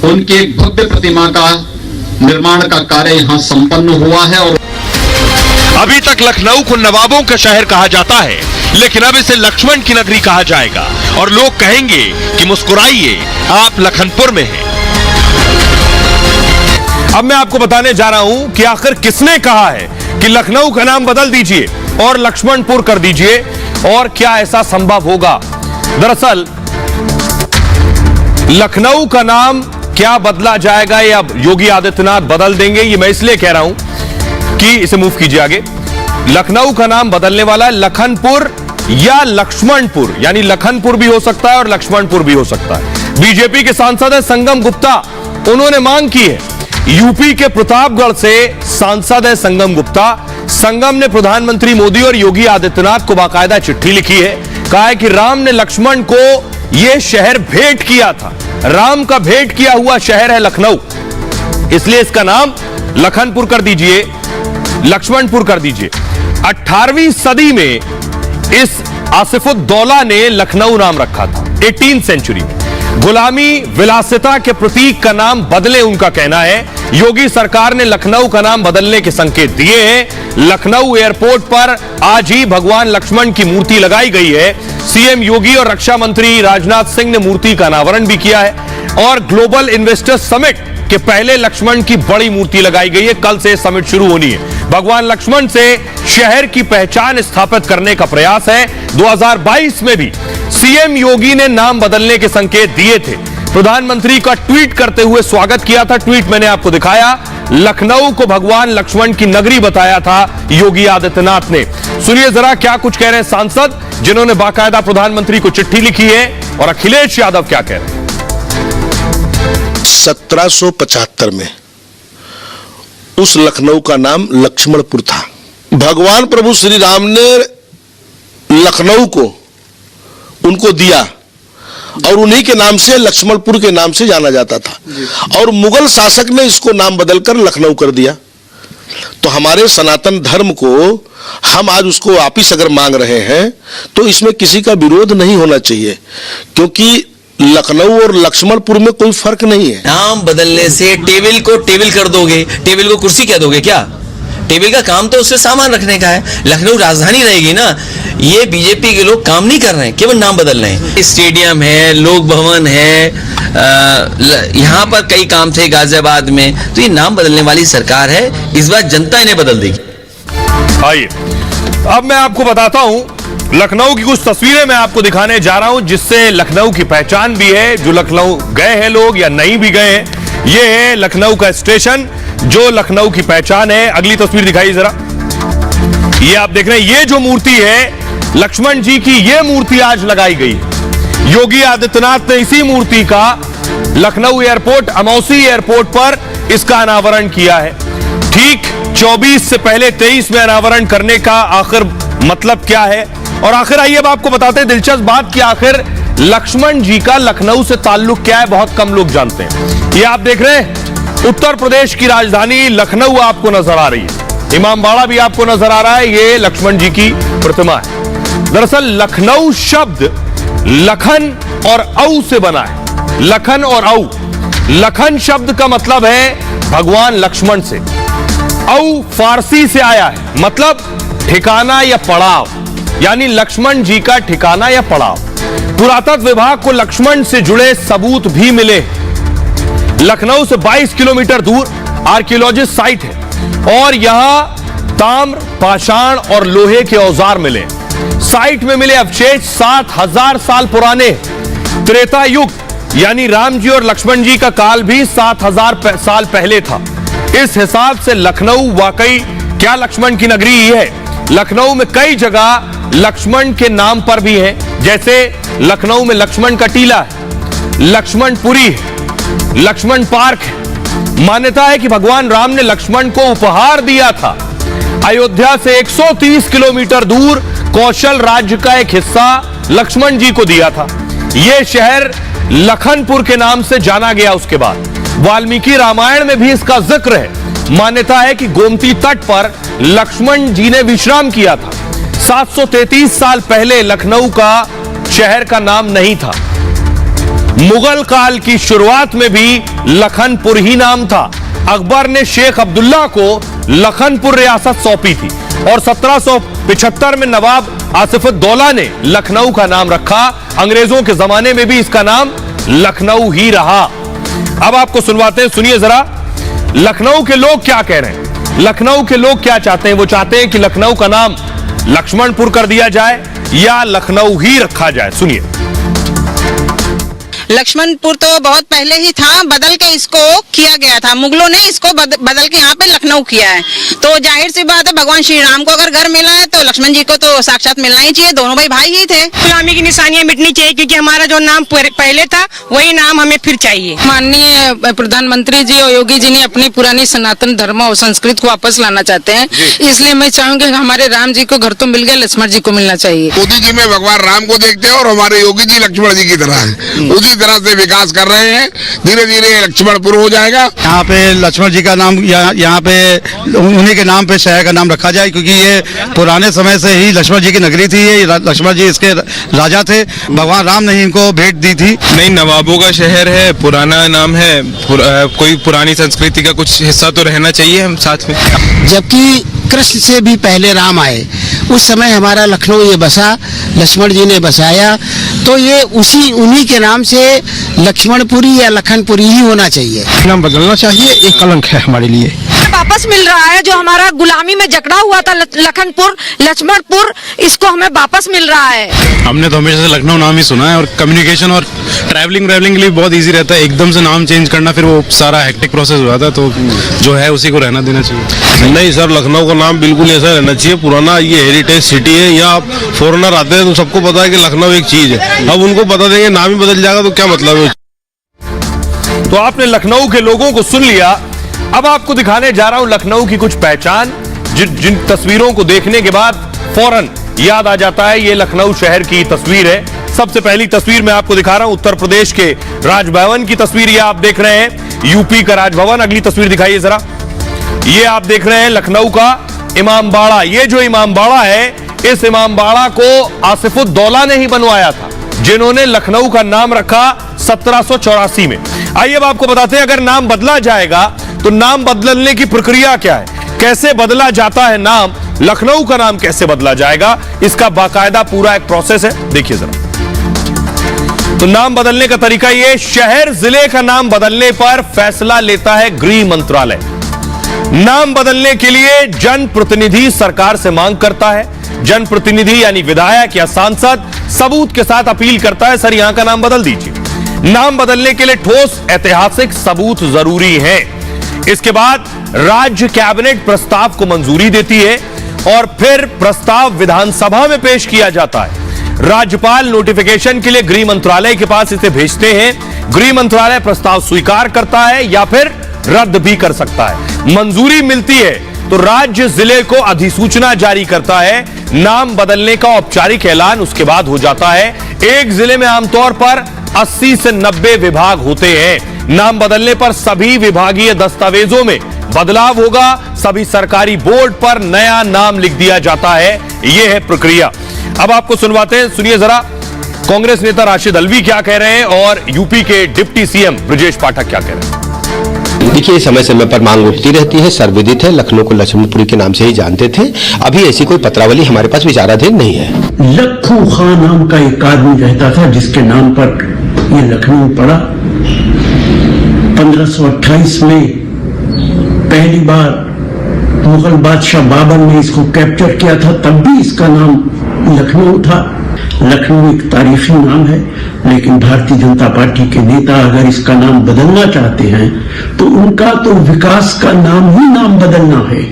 उनकी एक भव्य प्रतिमा का निर्माण का कार्य यहाँ संपन्न हुआ है। और अभी तक लखनऊ को नवाबों का शहर कहा जाता है, लेकिन अब इसे लक्ष्मण की नगरी कहा जाएगा और लोग कहेंगे कि मुस्कुराइए, आप लखनपुर में हैं। अब मैं आपको बताने जा रहा हूं कि आखिर किसने कहा है कि लखनऊ का नाम बदल दीजिए और लक्ष्मणपुर कर दीजिए, और क्या ऐसा संभव होगा। दरअसल लखनऊ का नाम क्या बदला जाएगा, ये अब योगी आदित्यनाथ बदल देंगे, ये मैं इसलिए कह रहा हूं कि इसे मूव कीजिए आगे। लखनऊ का नाम बदलने वाला है, लखनपुर या लक्ष्मणपुर, यानी लखनपुर भी हो सकता है और लक्ष्मणपुर भी हो सकता है। बीजेपी के सांसद है संगम गुप्ता, उन्होंने मांग की है। यूपी के प्रतापगढ़ से सांसद है संगम गुप्ता। संगम ने प्रधानमंत्री मोदी और योगी आदित्यनाथ को बाकायदा चिट्ठी लिखी है। कहा है कि राम ने लक्ष्मण को यह शहर भेंट किया था। राम का भेंट किया हुआ शहर है लखनऊ, इसलिए इसका नाम लखनपुर कर दीजिए, लक्ष्मणपुर कर दीजिए। 18वीं सदी में इस आसिफुद्दौला ने लखनऊ नाम रखा था। 18th सेंचुरी में गुलामी विलासिता के प्रतीक का नाम बदले, उनका कहना है। योगी सरकार ने लखनऊ का नाम बदलने के संकेत दिए हैं। लखनऊ एयरपोर्ट पर आज ही भगवान लक्ष्मण की मूर्ति लगाई गई है। सीएम योगी और रक्षा मंत्री राजनाथ सिंह ने मूर्ति का अनावरण भी किया है और ग्लोबल इन्वेस्टर्स समिट के पहले लक्ष्मण की बड़ी मूर्ति लगाई गई है। कल से समिट शुरू होनी है। भगवान लक्ष्मण से शहर की पहचान स्थापित करने का प्रयास है। 2022 में भी सीएम योगी ने नाम बदलने के संकेत दिए थे। प्रधानमंत्री का ट्वीट करते हुए स्वागत किया था। ट्वीट मैंने आपको दिखाया। लखनऊ को भगवान लक्ष्मण की नगरी बताया था योगी आदित्यनाथ ने। सुनिए जरा क्या कुछ कह रहे हैं सांसद, जिन्होंने बाकायदा प्रधानमंत्री को चिट्ठी लिखी है, और अखिलेश यादव क्या कह रहे हैं। 1775 में उस लखनऊ का नाम लक्ष्मणपुर था। भगवान प्रभु श्री राम ने लखनऊ को उनको दिया और उन्हीं के नाम से लक्ष्मणपुर के नाम से जाना जाता था और मुगल शासक ने इसको नाम बदलकर लखनऊ कर दिया। तो हमारे सनातन धर्म को हम आज उसको वापिस अगर मांग रहे हैं तो इसमें किसी का विरोध नहीं होना चाहिए, क्योंकि लखनऊ और लक्ष्मणपुर में कोई फर्क नहीं है। नाम बदलने से टेबल को टेबल कर दोगे, टेबल को कुर्सी कह दोगे क्या? टेबल का काम तो उससे सामान रखने का है। लखनऊ राजधानी रहेगी ना। ये बीजेपी के लोग काम नहीं कर रहे हैं, केवल नाम बदल रहे हैं। स्टेडियम है, लोक भवन है, यहाँ पर कई काम थे गाजियाबाद में। तो ये नाम बदलने वाली सरकार है। इस बार जनता इन्हें बदल देगी। आइए अब मैं आपको बताता हूं, लखनऊ की कुछ तस्वीरें मैं आपको दिखाने जा रहा हूं, जिससे लखनऊ की पहचान भी है। जो लखनऊ गए हैं लोग या नहीं भी गए हैं, ये है लखनऊ का स्टेशन जो लखनऊ की पहचान है। अगली तस्वीर दिखाइए जरा। ये आप देख रहे हैं, ये जो मूर्ति है लक्ष्मण जी की, ये मूर्ति आज लगाई गई है। योगी आदित्यनाथ ने इसी मूर्ति का लखनऊ एयरपोर्ट, अमौसी एयरपोर्ट पर इसका अनावरण किया है। ठीक 24 से पहले 23 में अनावरण करने का आखिर मतलब क्या है, और आखिर आइए अब आपको बताते हैं दिलचस्प बात कि आखिर लक्ष्मण जी का लखनऊ से ताल्लुक क्या है। बहुत कम लोग जानते हैं। ये आप देख रहे हैं उत्तर प्रदेश की राजधानी लखनऊ आपको नजर आ रही है। इमामबाड़ा भी आपको नजर आ रहा है। ये लक्ष्मण जी की प्रतिमा है। दरअसल लखनऊ शब्द लखन और औ से बना है। लखन और औ। लखन शब्द का मतलब है भगवान लक्ष्मण से। औ फारसी से आया है, मतलब ठिकाना या पड़ाव, यानी लक्ष्मण जी का ठिकाना या पड़ाव। पुरातत्व विभाग को लक्ष्मण से जुड़े सबूत भी मिले। लखनऊ से 22 किलोमीटर दूर आर्कियोलॉजिस्ट साइट है और यहां ताम्र, पाषाण और लोहे के औजार मिले। साइट में मिले अवशेष 7000 साल पुराने। त्रेता युग यानी राम जी और लक्ष्मण जी का काल भी 7000 साल पहले था। इस हिसाब से लखनऊ वाकई क्या लक्ष्मण की नगरी ही है। लखनऊ में कई जगह लक्ष्मण के नाम पर भी है, जैसे लखनऊ में लक्ष्मण का टीला है, लक्ष्मणपुरी है, लक्ष्मण पार्क है। मान्यता है कि भगवान राम ने लक्ष्मण को उपहार दिया था। अयोध्या से 130 किलोमीटर दूर कौशल राज्य का एक हिस्सा लक्ष्मण जी को दिया था। यह शहर लखनपुर के नाम से जाना गया। उसके बाद वाल्मीकि रामायण में भी इसका जिक्र है। मान्यता है कि गोमती तट पर लक्ष्मण जी ने विश्राम किया था। 733 साल पहले लखनऊ का शहर का नाम नहीं था। मुगल काल की शुरुआत में भी लखनपुर ही नाम था। अकबर ने शेख अब्दुल्ला को लखनपुर रियासत सौंपी थी और 1775 में नवाब आसिफुद्दौला ने लखनऊ का नाम रखा। अंग्रेजों के जमाने में भी इसका नाम लखनऊ ही रहा। अब आपको सुनवाते हैं, सुनिए जरा लखनऊ के लोग क्या कह रहे हैं। लखनऊ के लोग क्या चाहते हैं। वो चाहते हैं कि लखनऊ का नाम लक्ष्मणपुर कर दिया जाए या लखनऊ ही रखा जाए। सुनिए। लक्ष्मणपुर तो बहुत पहले ही था, बदल के इसको किया गया था। मुगलों ने इसको बदल के यहाँ पे लखनऊ किया है। तो जाहिर सी बात है, भगवान श्री राम को अगर घर मिला है तो लक्ष्मण जी को तो साक्षात मिलना ही चाहिए। दोनों भाई ही थे। गुलामी की निशानियां मिटनी चाहिए, क्योंकि हमारा जो नाम पहले था वही नाम हमें फिर चाहिए। माननीय प्रधानमंत्री जी और योगी जी ने अपनी पुरानी सनातन धर्म और संस्कृति को वापस लाना चाहते हैं, इसलिए मैं चाहूंगी हमारे राम जी को घर तो मिल गया, लक्ष्मण जी को मिलना चाहिए। मोदी जी में भगवान राम को देखते हैं और हमारे योगी जी लक्ष्मण जी की तरह है, उसी तरह से विकास कर रहे हैं। धीरे धीरे लक्ष्मणपुर हो जाएगा। यहाँ पे लक्ष्मण जी का नाम यहाँ पे उन्हीं के नाम पे शहर का नाम रखा जाए, क्योंकि ये पुराने समय से ही लक्ष्मण जी की नगरी थी। ये लक्ष्मण जी इसके राजा थे, भगवान राम ने इनको भेंट दी थी। नहीं, नवाबों का शहर है, पुराना नाम है, कोई पुरानी संस्कृति का कुछ हिस्सा तो रहना चाहिए हम साथ में। जबकि कृष्ण से भी पहले राम आए, उस समय हमारा लखनऊ ये बसा, लक्ष्मण जी ने बसाया, तो ये उन्हीं के नाम से लक्ष्मणपुरी या लखनपुरी ही होना चाहिए। नाम बदलना चाहिए, एक कलंक है हमारे लिए। वापस मिल रहा है जो हमारा गुलामी में जकड़ा हुआ था लखनपुर, लक्ष्मणपुर, इसको हमें वापस मिल रहा है। हमने तो हमेशा से लखनऊ नाम ही सुना है, और कम्युनिकेशन और ट्रैवलिंग के लिए बहुत इजी रहता है। एकदम से नाम चेंज करना, फिर वो सारा हेक्टिक प्रोसेस हो जाता है, तो जो है उसी को रहना देना चाहिए। नहीं सर, लखनऊ का नाम बिल्कुल ऐसा रहना चाहिए। पुराना ये हेरिटेज सिटी है, यहाँ फॉरेनर आते हैं तो सबको पता है कि लखनऊ एक चीज है। अब उनको बता देंगे नाम ही बदल जाएगा तो क्या मतलब है। तो आपने लखनऊ के लोगों को सुन लिया। अब आपको दिखाने जा रहा हूं लखनऊ की कुछ पहचान, जिन तस्वीरों को देखने के बाद फौरन याद आ जाता है ये लखनऊ शहर की तस्वीर है। सबसे पहली तस्वीर मैं आपको दिखा रहा हूं उत्तर प्रदेश के राजभवन की तस्वीर। ये आप देख रहे हैं यूपी का राजभवन। अगली तस्वीर दिखाइए जरा। ये आप देख रहे हैं लखनऊ का इमामबाड़ा। ये जो इमामबाड़ा है, इस इमामबाड़ा को आसिफुद्दौला ने ही बनवाया था, जिन्होंने लखनऊ का नाम रखा 1784 में। आइए अब आपको बताते हैं, अगर नाम बदला जाएगा तो नाम बदलने की प्रक्रिया क्या है, कैसे बदला जाता है नाम, लखनऊ का नाम कैसे बदला जाएगा, इसका बाकायदा पूरा एक प्रोसेस है। देखिए जरा। तो नाम बदलने का तरीका यह, शहर जिले का नाम बदलने पर फैसला लेता है गृह मंत्रालय। नाम बदलने के लिए जनप्रतिनिधि सरकार से मांग करता है। जनप्रतिनिधि यानी विधायक या सांसद सबूत के साथ अपील करता है, सर यहां का नाम बदल दीजिए। नाम बदलने के लिए ठोस ऐतिहासिक सबूत जरूरी है। इसके बाद राज्य कैबिनेट प्रस्ताव को मंजूरी देती है और फिर प्रस्ताव विधानसभा में पेश किया जाता है। राज्यपाल नोटिफिकेशन के लिए गृह मंत्रालय के पास इसे भेजते हैं। गृह मंत्रालय प्रस्ताव स्वीकार करता है या फिर रद्द भी कर सकता है। मंजूरी मिलती है तो राज्य जिले को अधिसूचना जारी करता है। नाम बदलने का औपचारिक ऐलान उसके बाद हो जाता है। एक जिले में आमतौर पर 80 से 90 विभाग होते हैं। नाम बदलने पर सभी विभागीय दस्तावेजों में बदलाव होगा। सभी सरकारी बोर्ड पर नया नाम लिख दिया जाता है। यह है प्रक्रिया। अब आपको सुनवाते हैं, सुनिए जरा कांग्रेस नेता राशिद अलवी क्या कह रहे हैं और यूपी के डिप्टी सीएम ब्रजेश पाठक क्या कह रहे हैं। देखिए, समय समय पर मांग उठती रहती है, सर्वविदित है, लखनऊ को लक्ष्मणपुरी के नाम से ही जानते थे। अभी ऐसी कोई पत्रावली हमारे पास विचाराधीन नहीं है। लखू खां नाम का एक आदमी रहता था, जिसके नाम पर ये लखनऊ पड़ा। 1528 में पहली बार मुगल बादशाह बाबर ने इसको कैप्चर किया था, तब भी इसका नाम लखनऊ था। लखनऊ एक तारीखी नाम है, लेकिन भारतीय जनता पार्टी के नेता अगर इसका नाम बदलना चाहते हैं तो उनका तो विकास का नाम ही नाम बदलना है।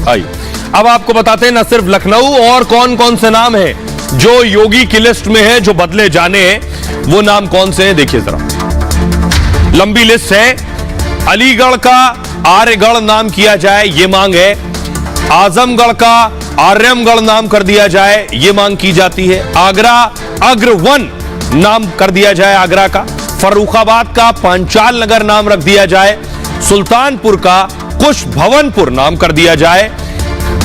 आइए अब आपको बताते हैं न सिर्फ लखनऊ और कौन कौन से नाम हैं जो योगी की लिस्ट में है, जो बदले जाने हैं। वो नाम कौन से हैं देखिए जरा। लंबी लिस्ट है। अलीगढ़ का आर्यगढ़ नाम किया जाए, ये मांग है। आजमगढ़ का आर्यमगढ़ नाम कर दिया जाए, ये मांग की जाती है। आगरा अग्रवन नाम कर दिया जाए आगरा का। फर्रुखाबाद का पांचाल नगर नाम रख दिया जाए। सुल्तानपुर का कुश भवनपुर नाम कर दिया जाए।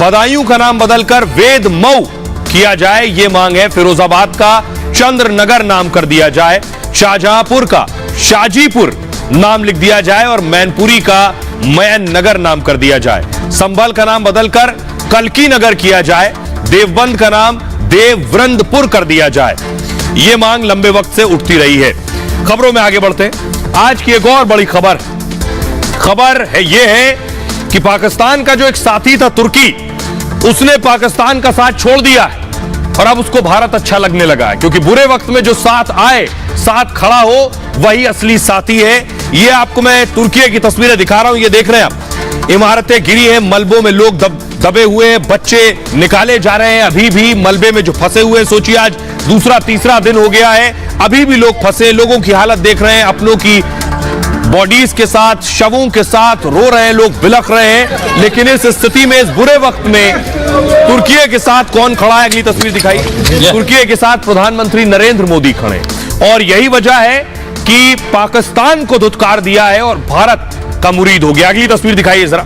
बदायूं का नाम बदलकर वेद मऊ किया जाए, ये मांग है। फिरोजाबाद का चंद्रनगर नाम कर दिया जाए। शाहजहांपुर का शाजीपुर नाम लिख दिया जाए और मैनपुरी का मयन नगर नाम कर दिया जाए। संभल का नाम बदलकर कल्की नगर किया जाए। देवबंद का नाम देववृंदपुर कर दिया जाए। यह मांग लंबे वक्त से उठती रही है। खबरों में आगे बढ़ते हैं। आज की एक और बड़ी खबर है यह है कि पाकिस्तान का जो एक साथी था तुर्की, उसने पाकिस्तान का साथ छोड़ दिया है। और अब उसको भारत अच्छा लगने लगा है, क्योंकि बुरे वक्त में जो साथ आए, साथ खड़ा हो, वही असली साथी है। ये आपको मैं तुर्की की तस्वीरें दिखा रहा हूं, ये देख रहे हैं आप, इमारतें गिरी हैं, मलबों में लोग दबे हुए हैं, बच्चे निकाले जा रहे हैं, अभी भी मलबे में जो फंसे हुए हैं। सोचिए आज दूसरा तीसरा दिन हो गया है, अभी भी लोग फंसे, लोगों की हालत देख रहे हैं, अपनों की बॉडीज के साथ, शवों के साथ रो रहे हैं, लोग बिलख रहे हैं। लेकिन इस स्थिति में, इस बुरे वक्त में तुर्की के साथ कौन खड़ा है, अगली तस्वीर दिखाई। तुर्की के साथ प्रधानमंत्री नरेंद्र मोदी खड़े, और यही वजह है कि पाकिस्तान को धुतकार दिया है और भारत का मुरीद हो गया। अगली तस्वीर दिखाइए जरा।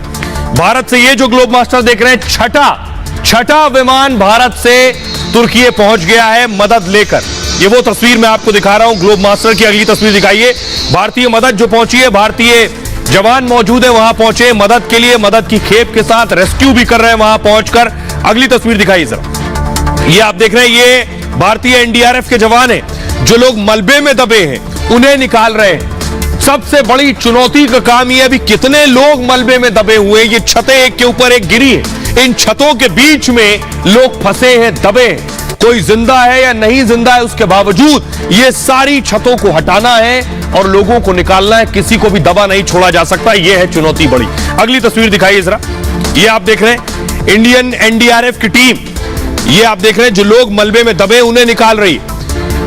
भारत से ये जो ग्लोब मास्टर देख रहे हैं, छठा विमान भारत से तुर्की पहुंच गया है मदद लेकर। ये वो तस्वीर मैं आपको दिखा रहा हूं ग्लोब मास्टर की। अगली तस्वीर दिखाइए। भारतीय मदद जो पहुंची है, भारतीय जवान मौजूद है, वहां पहुंचे मदद के लिए, मदद की खेप के साथ रेस्क्यू भी कर रहे हैं वहां पहुंचकर। अगली तस्वीर दिखाइए जरा। ये आप देख रहे हैं, ये भारतीय एनडीआरएफ के जवान हैं, जो लोग मलबे में दबे हैं उन्हें निकाल रहे हैं। सबसे बड़ी चुनौती का काम यह है, अभी कितने लोग मलबे में दबे हुए हैं। ये छतें एक के ऊपर एक गिरी है, इन छतों के बीच में लोग फंसे हैं, दबे हैं। कोई जिंदा है या नहीं जिंदा है, उसके बावजूद ये सारी छतों को हटाना है और लोगों को निकालना है, किसी को भी दबा नहीं छोड़ा जा सकता। यह है चुनौती बड़ी। अगली तस्वीर दिखाइए जरा। ये आप देख रहे हैं इंडियन एनडीआरएफ की टीम, ये आप देख रहे हैं जो लोग मलबे में दबे उन्हें निकाल रही है।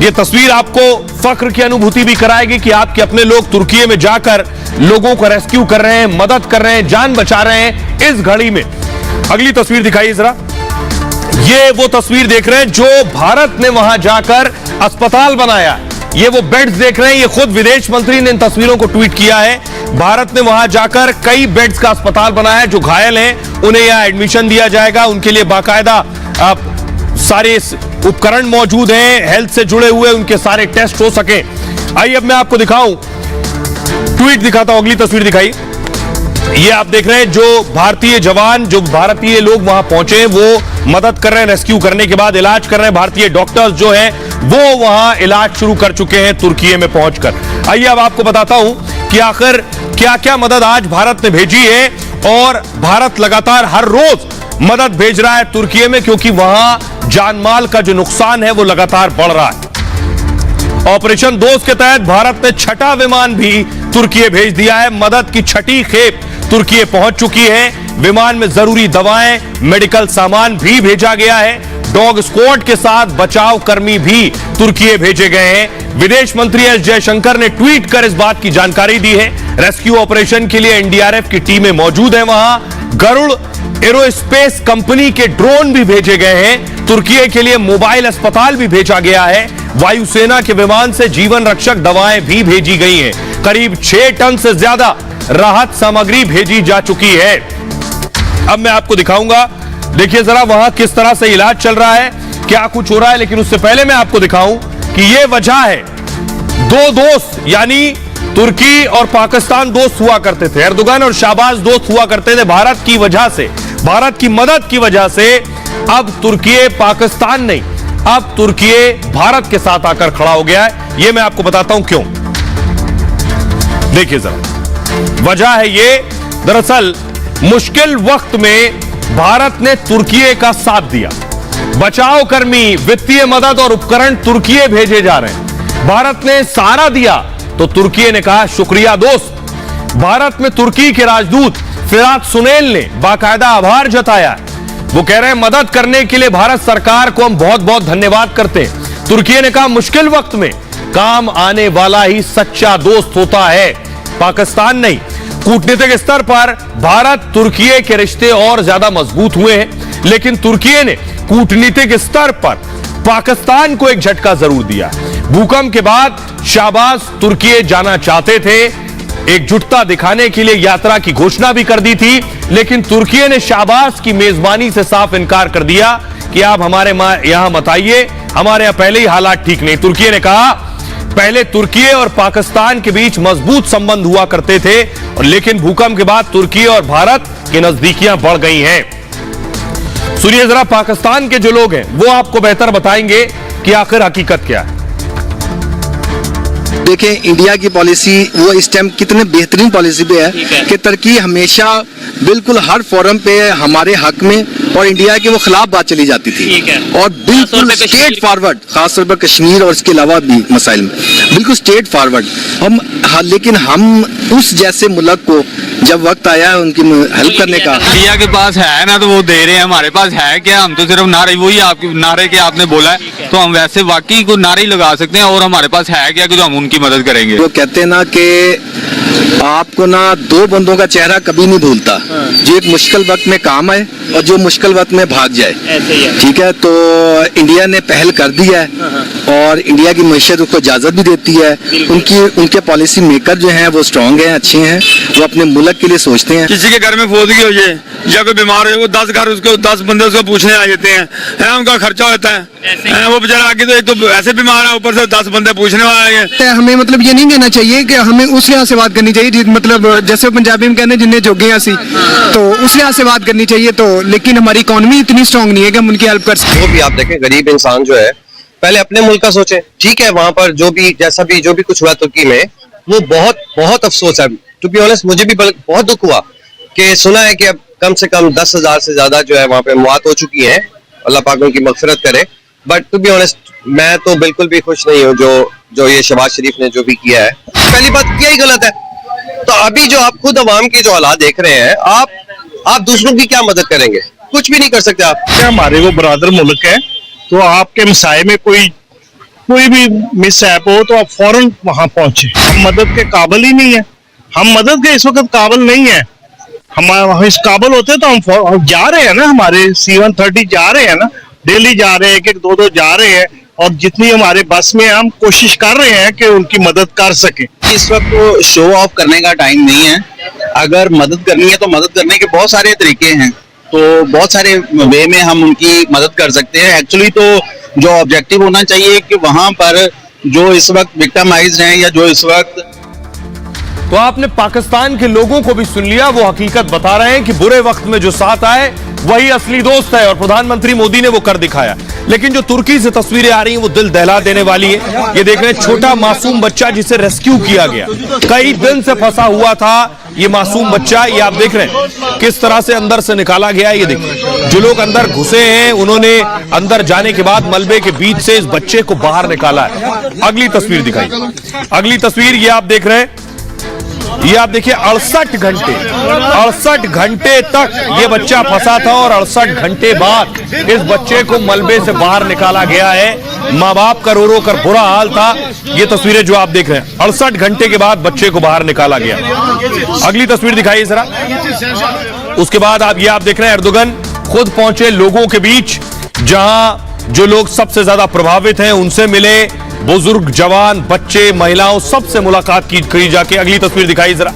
ये तस्वीर आपको फख्र की अनुभूति भी कराएगी कि आपके अपने लोग तुर्की में जाकर लोगों को रेस्क्यू कर रहे हैं, मदद कर रहे हैं, जान बचा रहे हैं इस घड़ी में। अगली तस्वीर दिखाइए जरा। ये वो तस्वीर देख रहे हैं जो भारत ने वहां जाकर अस्पताल बनाया। ये वो बेड्स देख रहे हैं, ये खुद विदेश मंत्री ने इन तस्वीरों को ट्वीट किया है। भारत ने वहां जाकर कई बेड्स का अस्पताल बनाया। जो घायल हैं उन्हें यहां एडमिशन दिया जाएगा, उनके लिए बाकायदा सारे उपकरण मौजूद हैं, हेल्थ से जुड़े हुए उनके सारे टेस्ट हो सके। आइए अब मैं आपको दिखाऊं, ट्वीट दिखाता हूं। अगली तस्वीर दिखाई। ये आप देख रहे हैं जो भारतीय जवान, जो भारतीय लोग वहां पहुंचे, वो मदद कर रहे हैं, रेस्क्यू करने के बाद इलाज कर रहे हैं। भारतीय डॉक्टर्स जो हैं वो वहां इलाज शुरू कर चुके हैं तुर्की में पहुंचकर। आइए अब आपको बताता हूं कि आखिर क्या क्या मदद आज भारत ने भेजी है। और भारत लगातार हर रोज मदद भेज रहा है तुर्की में, क्योंकि वहां जानमाल का जो नुकसान है वो लगातार बढ़ रहा है। ऑपरेशन दोस्त के तहत भारत ने छठा विमान भी तुर्की भेज दिया है। मदद की छठी खेप तुर्की पहुंच चुकी है। विमान में जरूरी दवाएं, मेडिकल सामान भी भेजा गया है। डॉग स्क्वाड के साथ बचाव कर्मी भी तुर्की भेजे गए हैं। विदेश मंत्री एस जयशंकर ने ट्वीट कर इस बात की जानकारी दी है। रेस्क्यू ऑपरेशन के लिए एनडीआरएफ की टीमें मौजूद हैं वहां। गरुड़ एरोस्पेस कंपनी के ड्रोन भी भेजे गए हैं। तुर्की के लिए मोबाइल अस्पताल भी भेजा गया है। वायुसेना के विमान से जीवन रक्षक दवाएं भी भेजी गई हैं। करीब 6 टन से ज्यादा राहत सामग्री भेजी जा चुकी है। अब मैं आपको दिखाऊंगा, देखिए जरा वहां किस तरह से इलाज चल रहा है, क्या कुछ हो रहा है। लेकिन उससे पहले मैं आपको दिखाऊं कि यह वजह है, दो दोस्त यानी तुर्की और पाकिस्तान दोस्त हुआ करते थे, एर्दोगान और शाहबाज दोस्त हुआ करते थे। भारत की वजह से, भारत की मदद की वजह से अब तुर्की पाकिस्तान नहीं, अब तुर्की भारत के साथ आकर खड़ा हो गया है। यह मैं आपको बताता हूं क्यों। देखिए जरा, वजह है ये, दरअसल मुश्किल वक्त में भारत ने तुर्की का साथ दिया। बचाव कर्मी, वित्तीय मदद और उपकरण तुर्की भेजे जा रहे हैं। भारत ने सहारा दिया तो तुर्की ने कहा शुक्रिया दोस्त। भारत में तुर्की के राजदूत फिरात सुनेल ने बाकायदा आभार जताया। वो कह रहे हैं मदद करने के लिए भारत सरकार को हम बहुत बहुत धन्यवाद करते हैं। तुर्की ने कहा मुश्किल वक्त में काम आने वाला ही सच्चा दोस्त होता है, पाकिस्तान नहीं। कूटनीतिक स्तर पर भारत तुर्की के रिश्ते और ज्यादा मजबूत हुए हैं, लेकिन तुर्की ने कूटनीतिक स्तर पर पाकिस्तान को एक झटका जरूर दिया। भूकंप के बाद शाहबाज तुर्की जाना चाहते थे, एकजुटता दिखाने के लिए यात्रा की घोषणा भी कर दी थी, लेकिन तुर्की ने शाहबाज की मेजबानी से साफ इनकार कर दिया कि आप हमारे यहां मत आइए, हमारे यहां पहले ही हालात ठीक नहीं। तुर्की ने कहा पहले तुर्की और पाकिस्तान के बीच मजबूत संबंध हुआ करते थे, और लेकिन भूकंप के बाद तुर्की और भारत की नजदीकियां बढ़ गई हैं। सुनिए जरा, पाकिस्तान के जो लोग हैं वो आपको बेहतर बताएंगे कि आखिर हकीकत क्या है। देखें इंडिया की पॉलिसी वो इस टाइम कितने बेहतरीन पॉलिसी पे है कि तुर्की हमेशा बिल्कुल हर फोरम पे हमारे हक में और इंडिया के वो खिलाफ बात चली जाती थी और बिल्कुल स्ट्रेट फॉरवर्ड, खासतौर पर कश्मीर और इसके अलावा भी मसाइल में बिल्कुल स्ट्रेट फॉरवर्ड लेकिन हम उस जैसे मुल्क को जब वक्त आया है उनकी हेल्प करने का, इंडिया के पास है ना तो वो दे रहे हैं, हमारे पास है क्या? हम तो सिर्फ नारे, वही आपके नारे के आपने बोला है तो हम वैसे वाकई को नारे ही लगा सकते हैं और हमारे पास है क्या कि तो हम उनकी मदद करेंगे। वो कहते हैं ना कि आपको ना दो बंदों का चेहरा कभी नहीं भूलता, जो एक मुश्किल वक्त में काम आए और जो मुश्किल वक्त में भाग जाए। ठीक है, तो इंडिया ने पहल कर दी है और इंडिया की मैशत उसको इजाजत भी देती है। उनके पॉलिसी मेकर जो हैं वो स्ट्रांग हैं, अच्छे हैं, वो अपने मुल्क के लिए सोचते हैं। किसी के घर में फौदगी हो जाए या कोई बीमार हो, वो 10 घर उसको 10 बंदे उसको पूछने आ जाते हैं, उनका खर्चा होता है। वो बेचारा आगे तो एक तो ऐसे बीमार है, ऊपर से 10 बंदे पूछने वाले हैं। हमें मतलब ये नहीं कहना चाहिए कि हमें उस लिहाज से बात करनी चाहिए, मतलब जैसे पंजाबी में कहने जिन्हें जोगे सी, तो उस लिहाज से बात करनी चाहिए। तो लेकिन हमारी इकोनॉमी इतनी स्ट्रांग नहीं है कि हम उनकी हेल्प कर सकें। वो भी आप देखें, गरीब इंसान जो है पहले अपने मुल्क का सोचे। ठीक है, वहां पर जो भी कुछ हुआ तुर्की में, वो बहुत अफसोस है। टू बी ऑनेस्ट, मुझे भी बहुत दुख हुआ कि सुना है कि अब कम से कम 10,000 से ज्यादा जो है वहां पे मौत हो चुकी है। अल्लाह पाक उनकी मगफिरत करे। बट टू बी ऑनेस्ट, मैं तो बिल्कुल भी खुश नहीं हूँ जो ये शहबाज शरीफ ने जो भी किया है। पहली बात किया ही गलत है। तो अभी जो आप खुद अवाम की जो हालात देख रहे हैं, आप दूसरों की क्या मदद करेंगे? कुछ भी नहीं कर सकते आप। हमारे वो बरादर मुल्क है, तो आपके मसाए में कोई भी मिसहैप हो तो आप फौरन वहां पहुंचे। हम मदद के काबिल ही नहीं है, हम मदद के इस वक्त काबिल नहीं है। हम इस काबिल होते तो हम जा रहे हैं ना, हमारे C-130 जा रहे हैं ना, डेली जा रहे हैं, एक दो जा रहे हैं, और जितनी हमारे बस में हम कोशिश कर रहे हैं कि उनकी मदद कर सके। इस वक्त तो शो ऑफ करने का टाइम नहीं है। अगर मदद करनी है तो मदद करने के बहुत सारे तरीके हैं, तो बहुत सारे वे में हम उनकी मदद कर सकते हैं। एक्चुअली तो जो ऑब्जेक्टिव होना चाहिए कि वहां पर जो इस वक्त विक्टिमाइज्ड हैं या जो इस वक्त। तो आपने पाकिस्तान के लोगों को भी सुन लिया, वो हकीकत बता रहे हैं कि बुरे वक्त में जो साथ आए वही असली दोस्त है और प्रधानमंत्री मोदी ने वो कर दिखाया। लेकिन जो तुर्की से तस्वीरें आ रही हैं वो दिल दहला देने वाली है। ये देख रहे हैं, छोटा मासूम बच्चा जिसे रेस्क्यू किया गया, कई दिन से फंसा हुआ था ये मासूम बच्चा। ये आप देख रहे हैं किस तरह से अंदर से निकाला गया। ये देखिए, जो लोग अंदर घुसे हैं उन्होंने अंदर जाने के बाद मलबे के बीच से इस बच्चे को बाहर निकाला है। अगली तस्वीर दिखाई, अगली तस्वीर ये आप देख रहे हैं, ये आप देखिए 68 घंटे तक ये बच्चा फंसा था और 68 घंटे बाद इस बच्चे को मलबे से बाहर निकाला गया है। माँ बाप का रो कर बुरा हाल था। ये तस्वीरें जो आप देख रहे हैं, 68 घंटे के बाद बच्चे को बाहर निकाला गया। अगली तस्वीर दिखाइए जरा। उसके बाद आप देख रहे हैं, एर्दोगन खुद पहुंचे लोगों के बीच, जहां जो लोग सबसे ज्यादा प्रभावित हैं उनसे मिले, बुजुर्ग, जवान, बच्चे, महिलाओं, सबसे मुलाकात की जाके। अगली तस्वीर दिखाई जरा।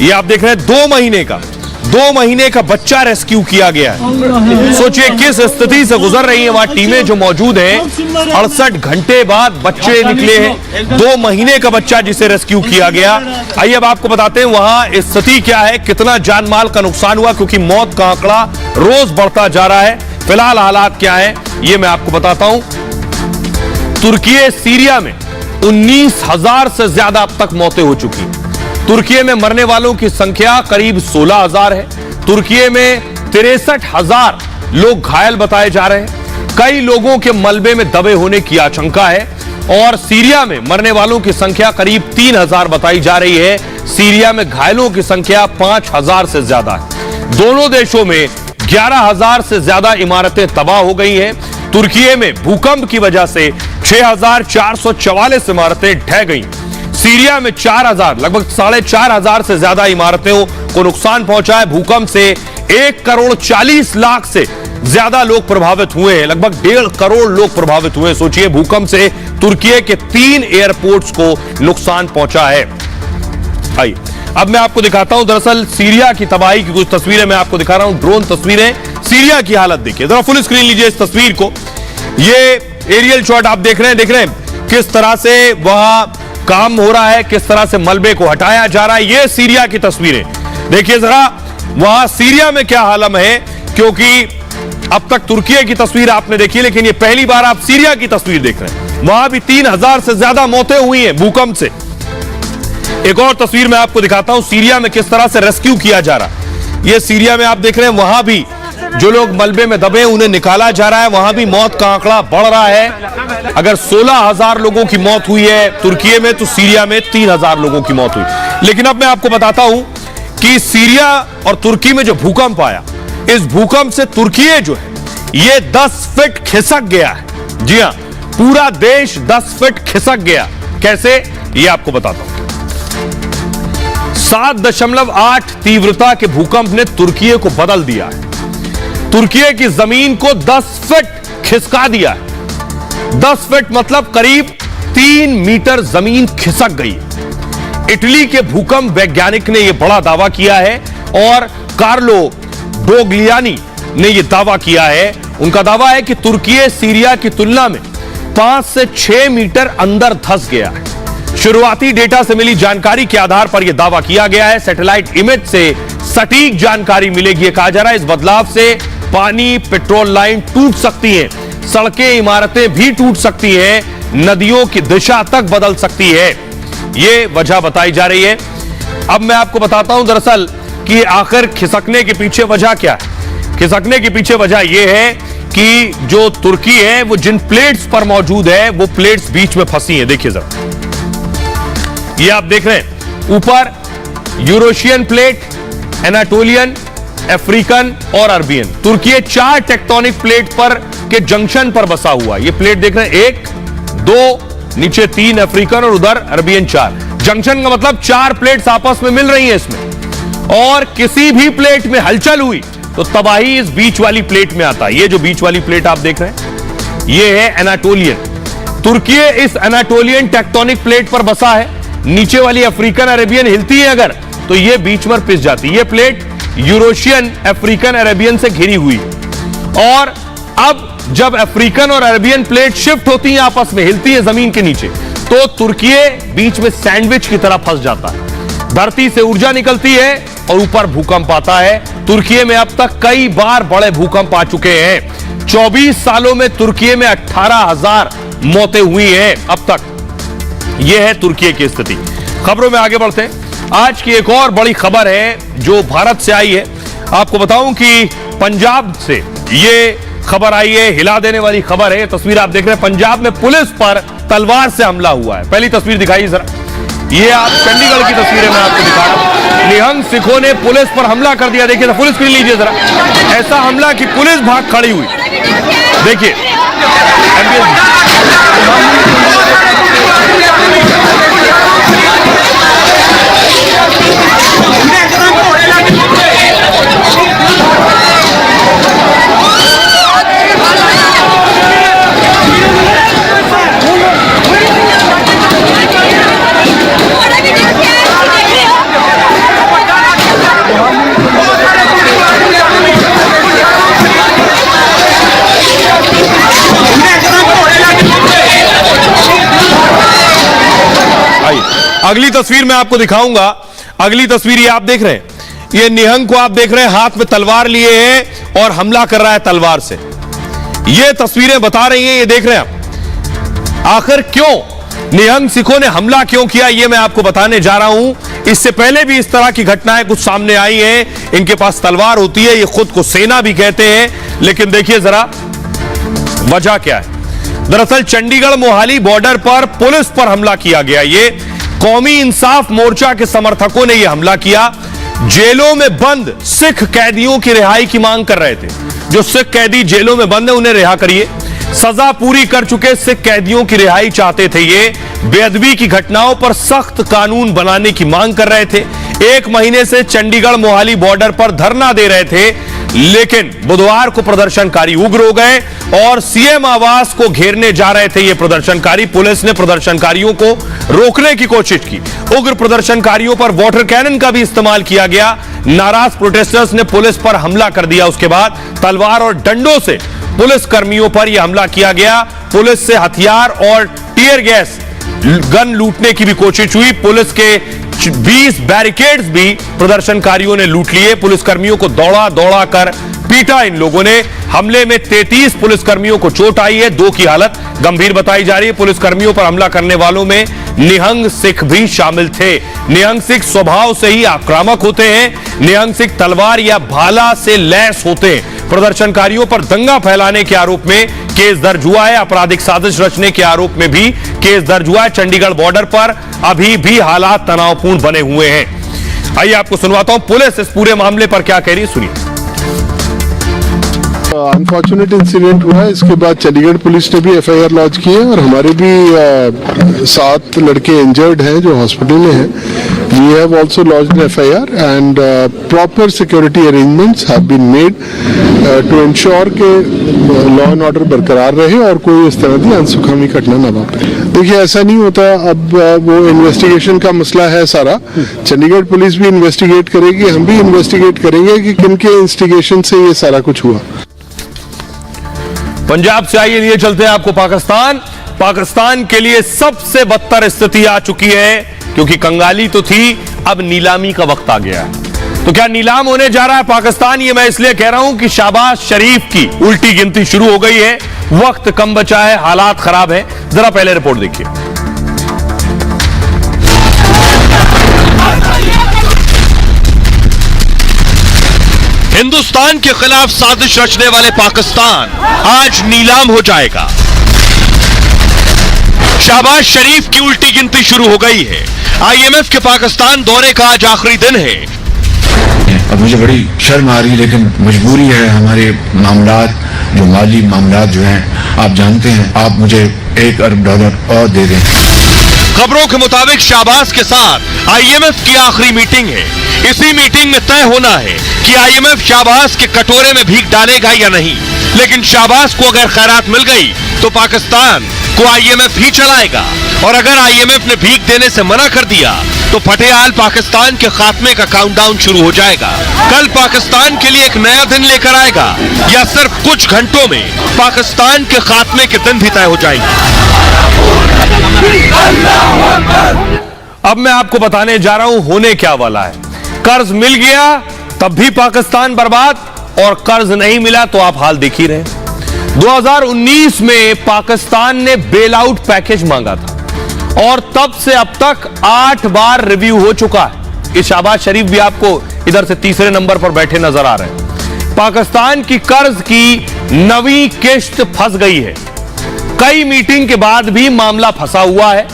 ये आप देख रहे हैं 2 महीने का बच्चा रेस्क्यू किया गया है। सोचिए किस स्थिति से गुजर रही है वहां टीमें जो मौजूद हैं। 68 घंटे बाद बच्चे निकले हैं, 2 महीने का बच्चा जिसे रेस्क्यू किया गया। आइए अब आपको बताते हैं वहां स्थिति क्या है, कितना जान माल का नुकसान हुआ, क्योंकि मौत का आंकड़ा रोज बढ़ता जा रहा है। फिलहाल हालात क्या है ये मैं आपको बताता हूं। तुर्की सीरिया में 19,000 से ज्यादा अब तक मौतें हो चुकी हैं। तुर्की में मरने वालों की संख्या करीब 16,000 है। तुर्की में 63,000 लोग घायल बताए जा रहे हैं। कई लोगों के मलबे में दबे होने की आशंका है और सीरिया में मरने वालों की संख्या करीब 3,000 बताई जा रही है। सीरिया में घायलों की संख्या 5,000 से ज्यादा है। दोनों देशों में 11,000 से ज्यादा इमारतें तबाह हो गई हैं। तुर्की में भूकंप की वजह से 6,444 इमारतें ढह गई। सीरिया में 4,000, लगभग 4,500 से ज्यादा इमारतों को नुकसान पहुंचा है। भूकंप से 1,40,00,000 से ज्यादा लोग प्रभावित हुए हैं, लगभग 1.5 करोड़ लोग प्रभावित हुए। सोचिए, भूकंप से तुर्की के 3 एयरपोर्ट्स को नुकसान पहुंचा है। आइए अब मैं आपको दिखाता हूं, दरअसल सीरिया की तबाही की कुछ तस्वीरें मैं आपको दिखा रहा हूं, ड्रोन तस्वीरें। सीरिया की हालत देखिए जरा, फुल स्क्रीन लीजिए इस तस्वीर को। ये एरियल शॉट आप देख रहे हैं किस तरह से वहां काम हो रहा है, किस तरह से मलबे को हटाया जा रहा है। ये सीरिया की तस्वीरें देखिए जरा, वहां सीरिया में क्या हालत है, क्योंकि अब तक तुर्की की तस्वीर आपने देखी, लेकिन ये पहली बार आप सीरिया की तस्वीर देख रहे हैं। वहां भी 3000 से ज्यादा मौतें हुई हैं भूकंप से। एक और तस्वीर मैं आपको दिखाता हूं सीरिया में किस तरह से रेस्क्यू किया जा रहा है। ये सीरिया में आप देख रहे हैं, वहां भी जो लोग मलबे में दबे उन्हें निकाला जा रहा है। वहां भी मौत का आंकड़ा बढ़ रहा है। अगर 16,000 लोगों की मौत हुई है तुर्की में, तो सीरिया में 3,000 लोगों की मौत हुई। लेकिन अब मैं आपको बताता हूं कि सीरिया और तुर्की में जो भूकंप आया, इस भूकंप से तुर्की जो है ये 10 फीट खिसक गया है। जी हां, पूरा देश 10 फीट खिसक गया। कैसे, ये आपको बताता हूं। 7.8 तीव्रता के भूकंप ने तुर्की को बदल दिया है। तुर्की की जमीन को 10 फीट खिसका दिया है। 10 फीट मतलब करीब 3 मीटर जमीन खिसक गई। इटली के भूकंप वैज्ञानिक ने यह बड़ा दावा किया है और कार्लो डोग्लियानी ने यह दावा किया है। उनका दावा है कि तुर्की सीरिया की तुलना में 5 से 6 मीटर अंदर धंस गया है। शुरुआती डेटा से मिली जानकारी के आधार पर यह दावा किया गया है। सैटेलाइट इमेज से सटीक जानकारी मिलेगी, कहा जा रहा है। इस बदलाव से पानी, पेट्रोल लाइन टूट सकती है, सड़कें, इमारतें भी टूट सकती हैं, नदियों की दिशा तक बदल सकती है। यह वजह बताई जा रही है। अब मैं आपको बताता हूं दरअसल कि आखिर खिसकने के पीछे वजह क्या है। खिसकने के पीछे वजह यह है कि जो तुर्की है वो जिन प्लेट्स पर मौजूद है वो प्लेट्स बीच में फंसी हैं। देखिए जरा, ये आप देख रहे हैं ऊपर यूरोशियन प्लेट, एनाटोलियन, अफ्रीकन और अरबियन। तुर्की 4 टेक्टोनिक प्लेट पर के जंक्शन पर बसा हुआ। ये प्लेट देख रहे हैं, 1, 2, नीचे 3 अफ्रीकन और उधर अरबियन 4। जंक्शन का मतलब 4 प्लेट्स आपस में मिल रही हैं इसमें, और किसी भी प्लेट में हलचल हुई तो तबाही इस बीच वाली प्लेट में आता है। ये जो बीच वाली प्लेट आप देख रहे हैं ये है एनाटोलियन। तुर्की इस एनाटोलियन टेक्टोनिक प्लेट पर बसा है। नीचे वाली अफ्रीकन अरेबियन हिलती है अगर, तो ये बीच में पिस जाती है। ये प्लेट यूरोशियन, अफ्रीकन, अरेबियन से घिरी हुई। और अब जब अफ्रीकन और अरेबियन प्लेट शिफ्ट होती हैं, आपस में हिलती है जमीन के नीचे, तो तुर्की बीच में सैंडविच की तरह फंस जाता है। धरती से ऊर्जा निकलती है और ऊपर भूकंप आता है। तुर्की में अब तक कई बार बड़े भूकंप आ चुके हैं। 24 सालों में तुर्की में 18,000 मौतें हुई हैं अब तक। यह है तुर्की की स्थिति। खबरों में आगे बढ़ते हैं। आज की एक और बड़ी खबर है जो भारत से आई है। आपको बताऊं कि पंजाब से यह खबर आई है, हिला देने वाली खबर है। तस्वीर आप देख रहे हैं, पंजाब में पुलिस पर तलवार से हमला हुआ है। पहली तस्वीर दिखाइए जरा। ये आप चंडीगढ़ की तस्वीरें मैं आपको दिखा रहा हूं। निहंग सिखों ने पुलिस पर हमला कर दिया। देखिए फुल स्क्रीन लीजिए जरा। ऐसा हमला कि पुलिस भाग खड़ी हुई। देखिए अगली तस्वीर मैं आपको दिखाऊंगा। अगली तस्वीर ये आप देख रहे हैं, ये निहंग को आप देख रहे हैं हाथ में तलवार लिए हैं और हमला कर रहा है तलवार से। ये तस्वीरें बता रही हैं, ये देख रहे हैं आप। आखिर क्यों निहंग सिखों ने हमला क्यों किया, ये मैं आपको बताने जा रहा हूं। इससे पहले भी इस तरह की घटनाएं कुछ सामने आई हैं। इनके पास तलवार होती है, ये खुद को सेना भी कहते हैं, लेकिन देखिए जरा वजह क्या है। दरअसल चंडीगढ़ मोहाली बॉर्डर पर पुलिस पर हमला किया गया। ये कौमी इंसाफ मोर्चा के समर्थकों ने यह हमला किया। जेलों में बंद सिख कैदियों की रिहाई की मांग कर रहे थे। जो सिख कैदी जेलों में बंद है उन्हें रिहा करिए। सजा पूरी कर चुके सिख कैदियों की रिहाई चाहते थे। ये बेअदबी की घटनाओं पर सख्त कानून बनाने की मांग कर रहे थे। 1 महीने से चंडीगढ़ मोहाली बॉर्डर पर धरना दे रहे थे, लेकिन बुधवार को प्रदर्शनकारी उग्र हो गए और सीएम आवास को घेरने जा रहे थे ये प्रदर्शनकारी। पुलिस ने प्रदर्शनकारियों को रोकने की कोशिश की। उग्र प्रदर्शनकारियों पर वाटर कैनन का भी इस्तेमाल किया गया। नाराज प्रोटेस्टर्स ने पुलिस पर हमला कर दिया। उसके बाद तलवार और डंडों से पुलिस कर्मियों पर यह हमला किया गया। पुलिस से हथियार और टीयर गैस गन लूटने की भी कोशिश हुई। पुलिस के 20 बैरिकेड्स भी प्रदर्शनकारियों ने लूट लिए। पुलिसकर्मियों को दौड़ा दौड़ा कर पीटा इन लोगों ने। हमले में 33 पुलिसकर्मियों को चोट आई है, 2 की हालत गंभीर बताई जा रही है। पुलिसकर्मियों पर हमला करने वालों में निहंग सिख भी शामिल थे। निहंग सिख स्वभाव से ही आक्रामक होते हैं। निहंग सिख तलवार या भाला से लैस होते हैं। प्रदर्शनकारियों पर दंगा फैलाने के आरोप में केस दर्ज हुआ है। आपराधिक साजिश रचने के आरोप में भी केस दर्ज हुआ है। चंडीगढ़ बॉर्डर पर अभी भी हालात तनावपूर्ण बने हुए हैं। आइए आपको सुनवाता हूं पुलिस इस पूरे मामले पर क्या कह रही है, सुनिए। अनफॉर्चुनेट इंसिडेंट हुआ है, इसके बाद चंडीगढ़ पुलिस ने भी एफआईआर लॉन्च की है और हमारे भी 7 लड़के इंजर्ड हैं जो हॉस्पिटल में हैं। We have also launched FIR and proper security arrangements have been made to ensure के लॉ एंड ऑर्डर बरकरार रहे और कोई इस तरह की अनसुखावी घटना न वापरे। देखिए ऐसा नहीं होता, अब वो इन्वेस्टिगेशन का मसला है सारा। चंडीगढ़ पुलिस भी इन्वेस्टिगेट करेगी, हम भी इन्वेस्टिगेट करेंगे कि किनके इंस्टिगेशन से ये सारा कुछ हुआ। पंजाब से आइए लिए चलते हैं आपको पाकिस्तान। पाकिस्तान के लिए सबसे बदतर स्थिति आ चुकी है, क्योंकि कंगाली तो थी, अब नीलामी का वक्त आ गया है। तो क्या नीलाम होने जा रहा है पाकिस्तान? ये मैं इसलिए कह रहा हूं कि शहबाज शरीफ की उल्टी गिनती शुरू हो गई है। वक्त कम बचा है, हालात खराब है। जरा पहले रिपोर्ट देखिए। हिंदुस्तान के खिलाफ साजिश रचने वाले पाकिस्तान आज नीलाम हो जाएगा। शहबाज शरीफ की उल्टी गिनती शुरू हो गई है। आईएमएफ के पाकिस्तान दौरे का आज आखिरी दिन है। अब मुझे बड़ी शर्म आ रही है, लेकिन मजबूरी है। हमारे मामलात जो माली मामलात जो हैं, आप जानते हैं, आप मुझे $1 अरब और दे दें। खबरों के मुताबिक शहबाज के साथ आईएमएफ की आखिरी मीटिंग है। इसी मीटिंग में तय होना है कि आईएमएफ शहबाज के कटोरे में भीख डालेगा या नहीं। लेकिन शहबाज को अगर खैरात मिल गई तो पाकिस्तान को आईएमएफ ही चलाएगा, और अगर आईएमएफ ने भीख देने से मना कर दिया तो फटेहाल पाकिस्तान के खात्मे का काउंटडाउन शुरू हो जाएगा। कल पाकिस्तान के लिए एक नया दिन लेकर आएगा, या सिर्फ कुछ घंटों में पाकिस्तान के खात्मे के दिन भी तय हो जाएंगे। अब मैं आपको बताने जा रहा हूं होने क्या वाला है। कर्ज मिल गया तब भी पाकिस्तान बर्बाद, और कर्ज नहीं मिला तो आप हाल देख ही रहे। 2019 में पाकिस्तान ने बेल आउट पैकेज मांगा था, और तब से अब तक 8 बार रिव्यू हो चुका है। ये शहबाज शरीफ भी आपको इधर से तीसरे नंबर पर बैठे नजर आ रहे हैं। पाकिस्तान की कर्ज की 9वीं किश्त फंस गई है। कई मीटिंग के बाद भी मामला फंसा हुआ है।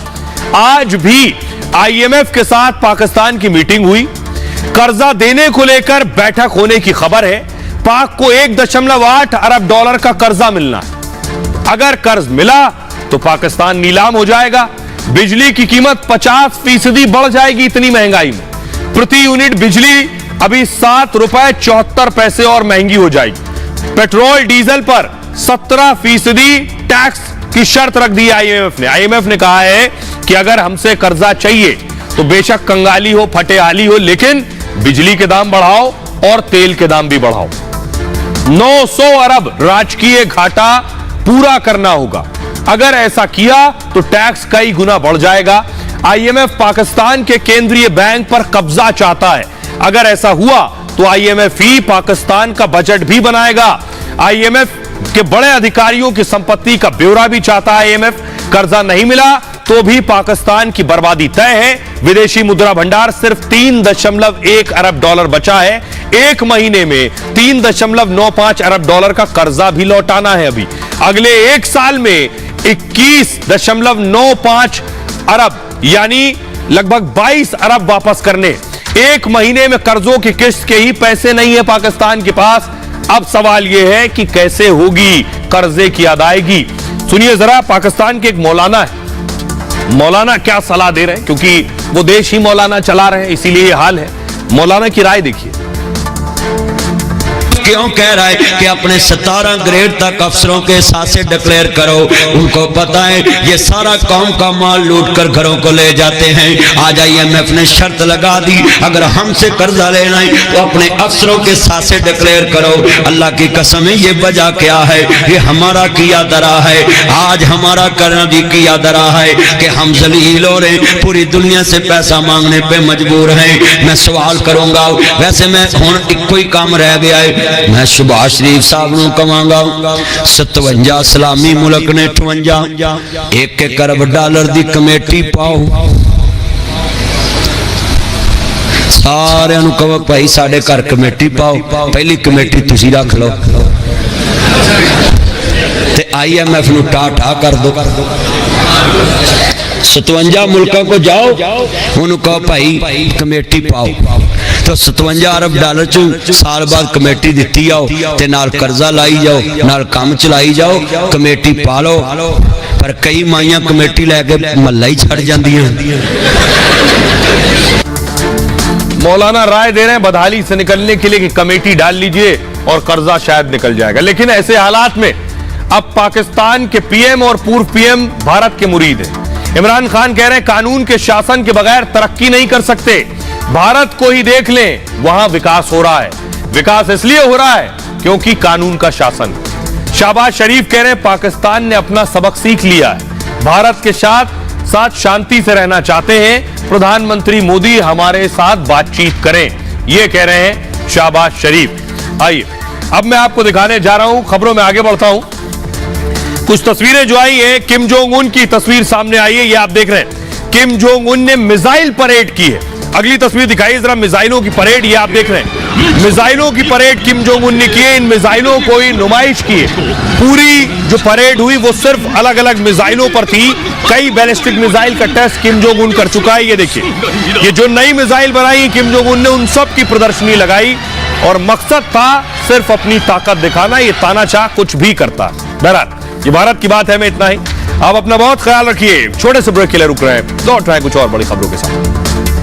आज भी आईएमएफ के साथ पाकिस्तान की मीटिंग हुई। कर्जा देने को लेकर बैठक होने की खबर है। पाक को $1.8 अरब का कर्जा मिलना है। अगर कर्ज मिला तो पाकिस्तान नीलाम हो जाएगा। बिजली की कीमत 50% बढ़ जाएगी। इतनी महंगाई में प्रति यूनिट बिजली अभी ₹7.74 और महंगी हो जाएगी। पेट्रोल डीजल पर 17% टैक्स की शर्त रख दी आईएमएफ ने। आईएमएफ ने कहा है कि अगर हमसे कर्जा चाहिए तो बेशक कंगाली हो, फटेहाली हो, लेकिन बिजली के दाम बढ़ाओ और तेल के दाम भी बढ़ाओ। 900 अरब राजकीय घाटा पूरा करना होगा। अगर ऐसा किया तो टैक्स कई गुना बढ़ जाएगा। आईएमएफ पाकिस्तान के केंद्रीय बैंक पर कब्जा चाहता है। अगर ऐसा हुआ तो आईएमएफ ही पाकिस्तान का बजट भी बनाएगा। आईएमएफ के बड़े अधिकारियों की संपत्ति का ब्यौरा भी चाहता है आईएमएफ। कर्जा नहीं मिला तो भी पाकिस्तान की बर्बादी तय है। विदेशी मुद्रा भंडार सिर्फ $3.1 अरब बचा है। एक महीने में $3.95 अरब का कर्जा भी लौटाना है। अभी अगले एक साल में 21.95 अरब यानी लगभग 22 अरब वापस करने। एक महीने में कर्जों की किस्त के ही पैसे नहीं है पाकिस्तान के पास। अब सवाल यह है कि कैसे होगी कर्जे की अदायगी। सुनिए जरा, पाकिस्तान के एक मौलाना है। मौलाना क्या सलाह दे रहे हैं, क्योंकि वो देश ही मौलाना चला रहे हैं, इसीलिए ये हाल है। मौलाना की राय देखिए। क्यों कह रहा है कि अपने 17 ग्रेड तक अफसरों के सासे डिक्लेयर करो। उनको पता है ये सारा कौम का माल लूट कर घरों को ले जाते हैं। आज आईएमएफ ने शर्त लगा दी, अगर हमसे कर्जा लेना है तो अपने अफसरों के सासे डिक्लेयर करो। अल्लाह की कसम है, ये वजह क्या है? ये हमारा किया दरा है। आज हमारा करना भी किया दरा है कि हम जलील हो रहे, पूरी दुनिया से पैसा मांगने पे मजबूर हैं। मैं सवाल करूंगा, वैसे मैं हुण इको ही काम रह गया है, मैं सुभाष शरीफ साहब नूं कहांगा 57 सलामी मुल्क ने 58 1 अरब डॉलर की कमेटी पाओ सारे कहो भाई साडे घर कमेटी पाओ पहली कमेटी तुसी रख लो ते IMF नूं टा कर दो 57 मुल्कों को जाओ उन्होंने कहो भाई कमेटी पाओ तो 57 अरब डॉलर चू साल बाद कमेटी दी आओ ते नाल कर्जा लाई जाओ नाल काम चलाई जाओ कमेटी पा लो पर कई माइयां कमेटी लैके महला ही छड़ जांदियां। मौलाना राय दे रहे हैं बदहाली से निकलने के लिए कि कमेटी डाल लीजिए और कर्जा शायद निकल जाएगा, लेकिन ऐसे हालात में अब पाकिस्तान के PM और पूर्व PM भारत के मुरीद हैं। इमरान खान कह रहे हैं कानून के शासन के बगैर तरक्की नहीं कर सकते, भारत को ही देख लें वहां विकास हो रहा है। विकास इसलिए हो रहा है क्योंकि कानून का शासन। शहबाज शरीफ कह रहे हैं पाकिस्तान ने अपना सबक सीख लिया है, भारत के साथ शांति से रहना चाहते हैं, प्रधानमंत्री मोदी हमारे साथ बातचीत करें, यह कह रहे हैं शहबाज शरीफ। आइए अब मैं आपको दिखाने जा रहा हूं, खबरों में आगे बढ़ता हूं। कुछ तस्वीरें जो आई है, किम जोंग उन की तस्वीर सामने आई है, ये आप देख रहे हैं। किम जोंग उन ने मिसाइल परेड की है। अगली तस्वीर दिखाइए जरा मिसाइलों की परेड, ये आप देख रहे हैं। मिसाइलों की परेड किम जोंग उन ने की है, इन मिसाइलों को ही नुमाइश की है। पूरी जो परेड हुई वो सिर्फ अलग अलग मिसाइलों पर थी। कई बैलिस्टिक मिसाइल का टेस्ट किम जोंग उन कर चुका है। ये देखिए, ये जो नई मिसाइल बनाई किम जोंग उन ने, उन सब की प्रदर्शनी लगाई और मकसद था सिर्फ अपनी ताकत दिखाना। ये तानाशाह कुछ भी करता। बहरहाल ये भारत की बात है, मैं इतना ही। आप अपना बहुत ख्याल रखिए। छोटे से ब्रेक के लिए रुक रहे हैं, लौट रहे हैं कुछ और बड़ी खबरों के साथ।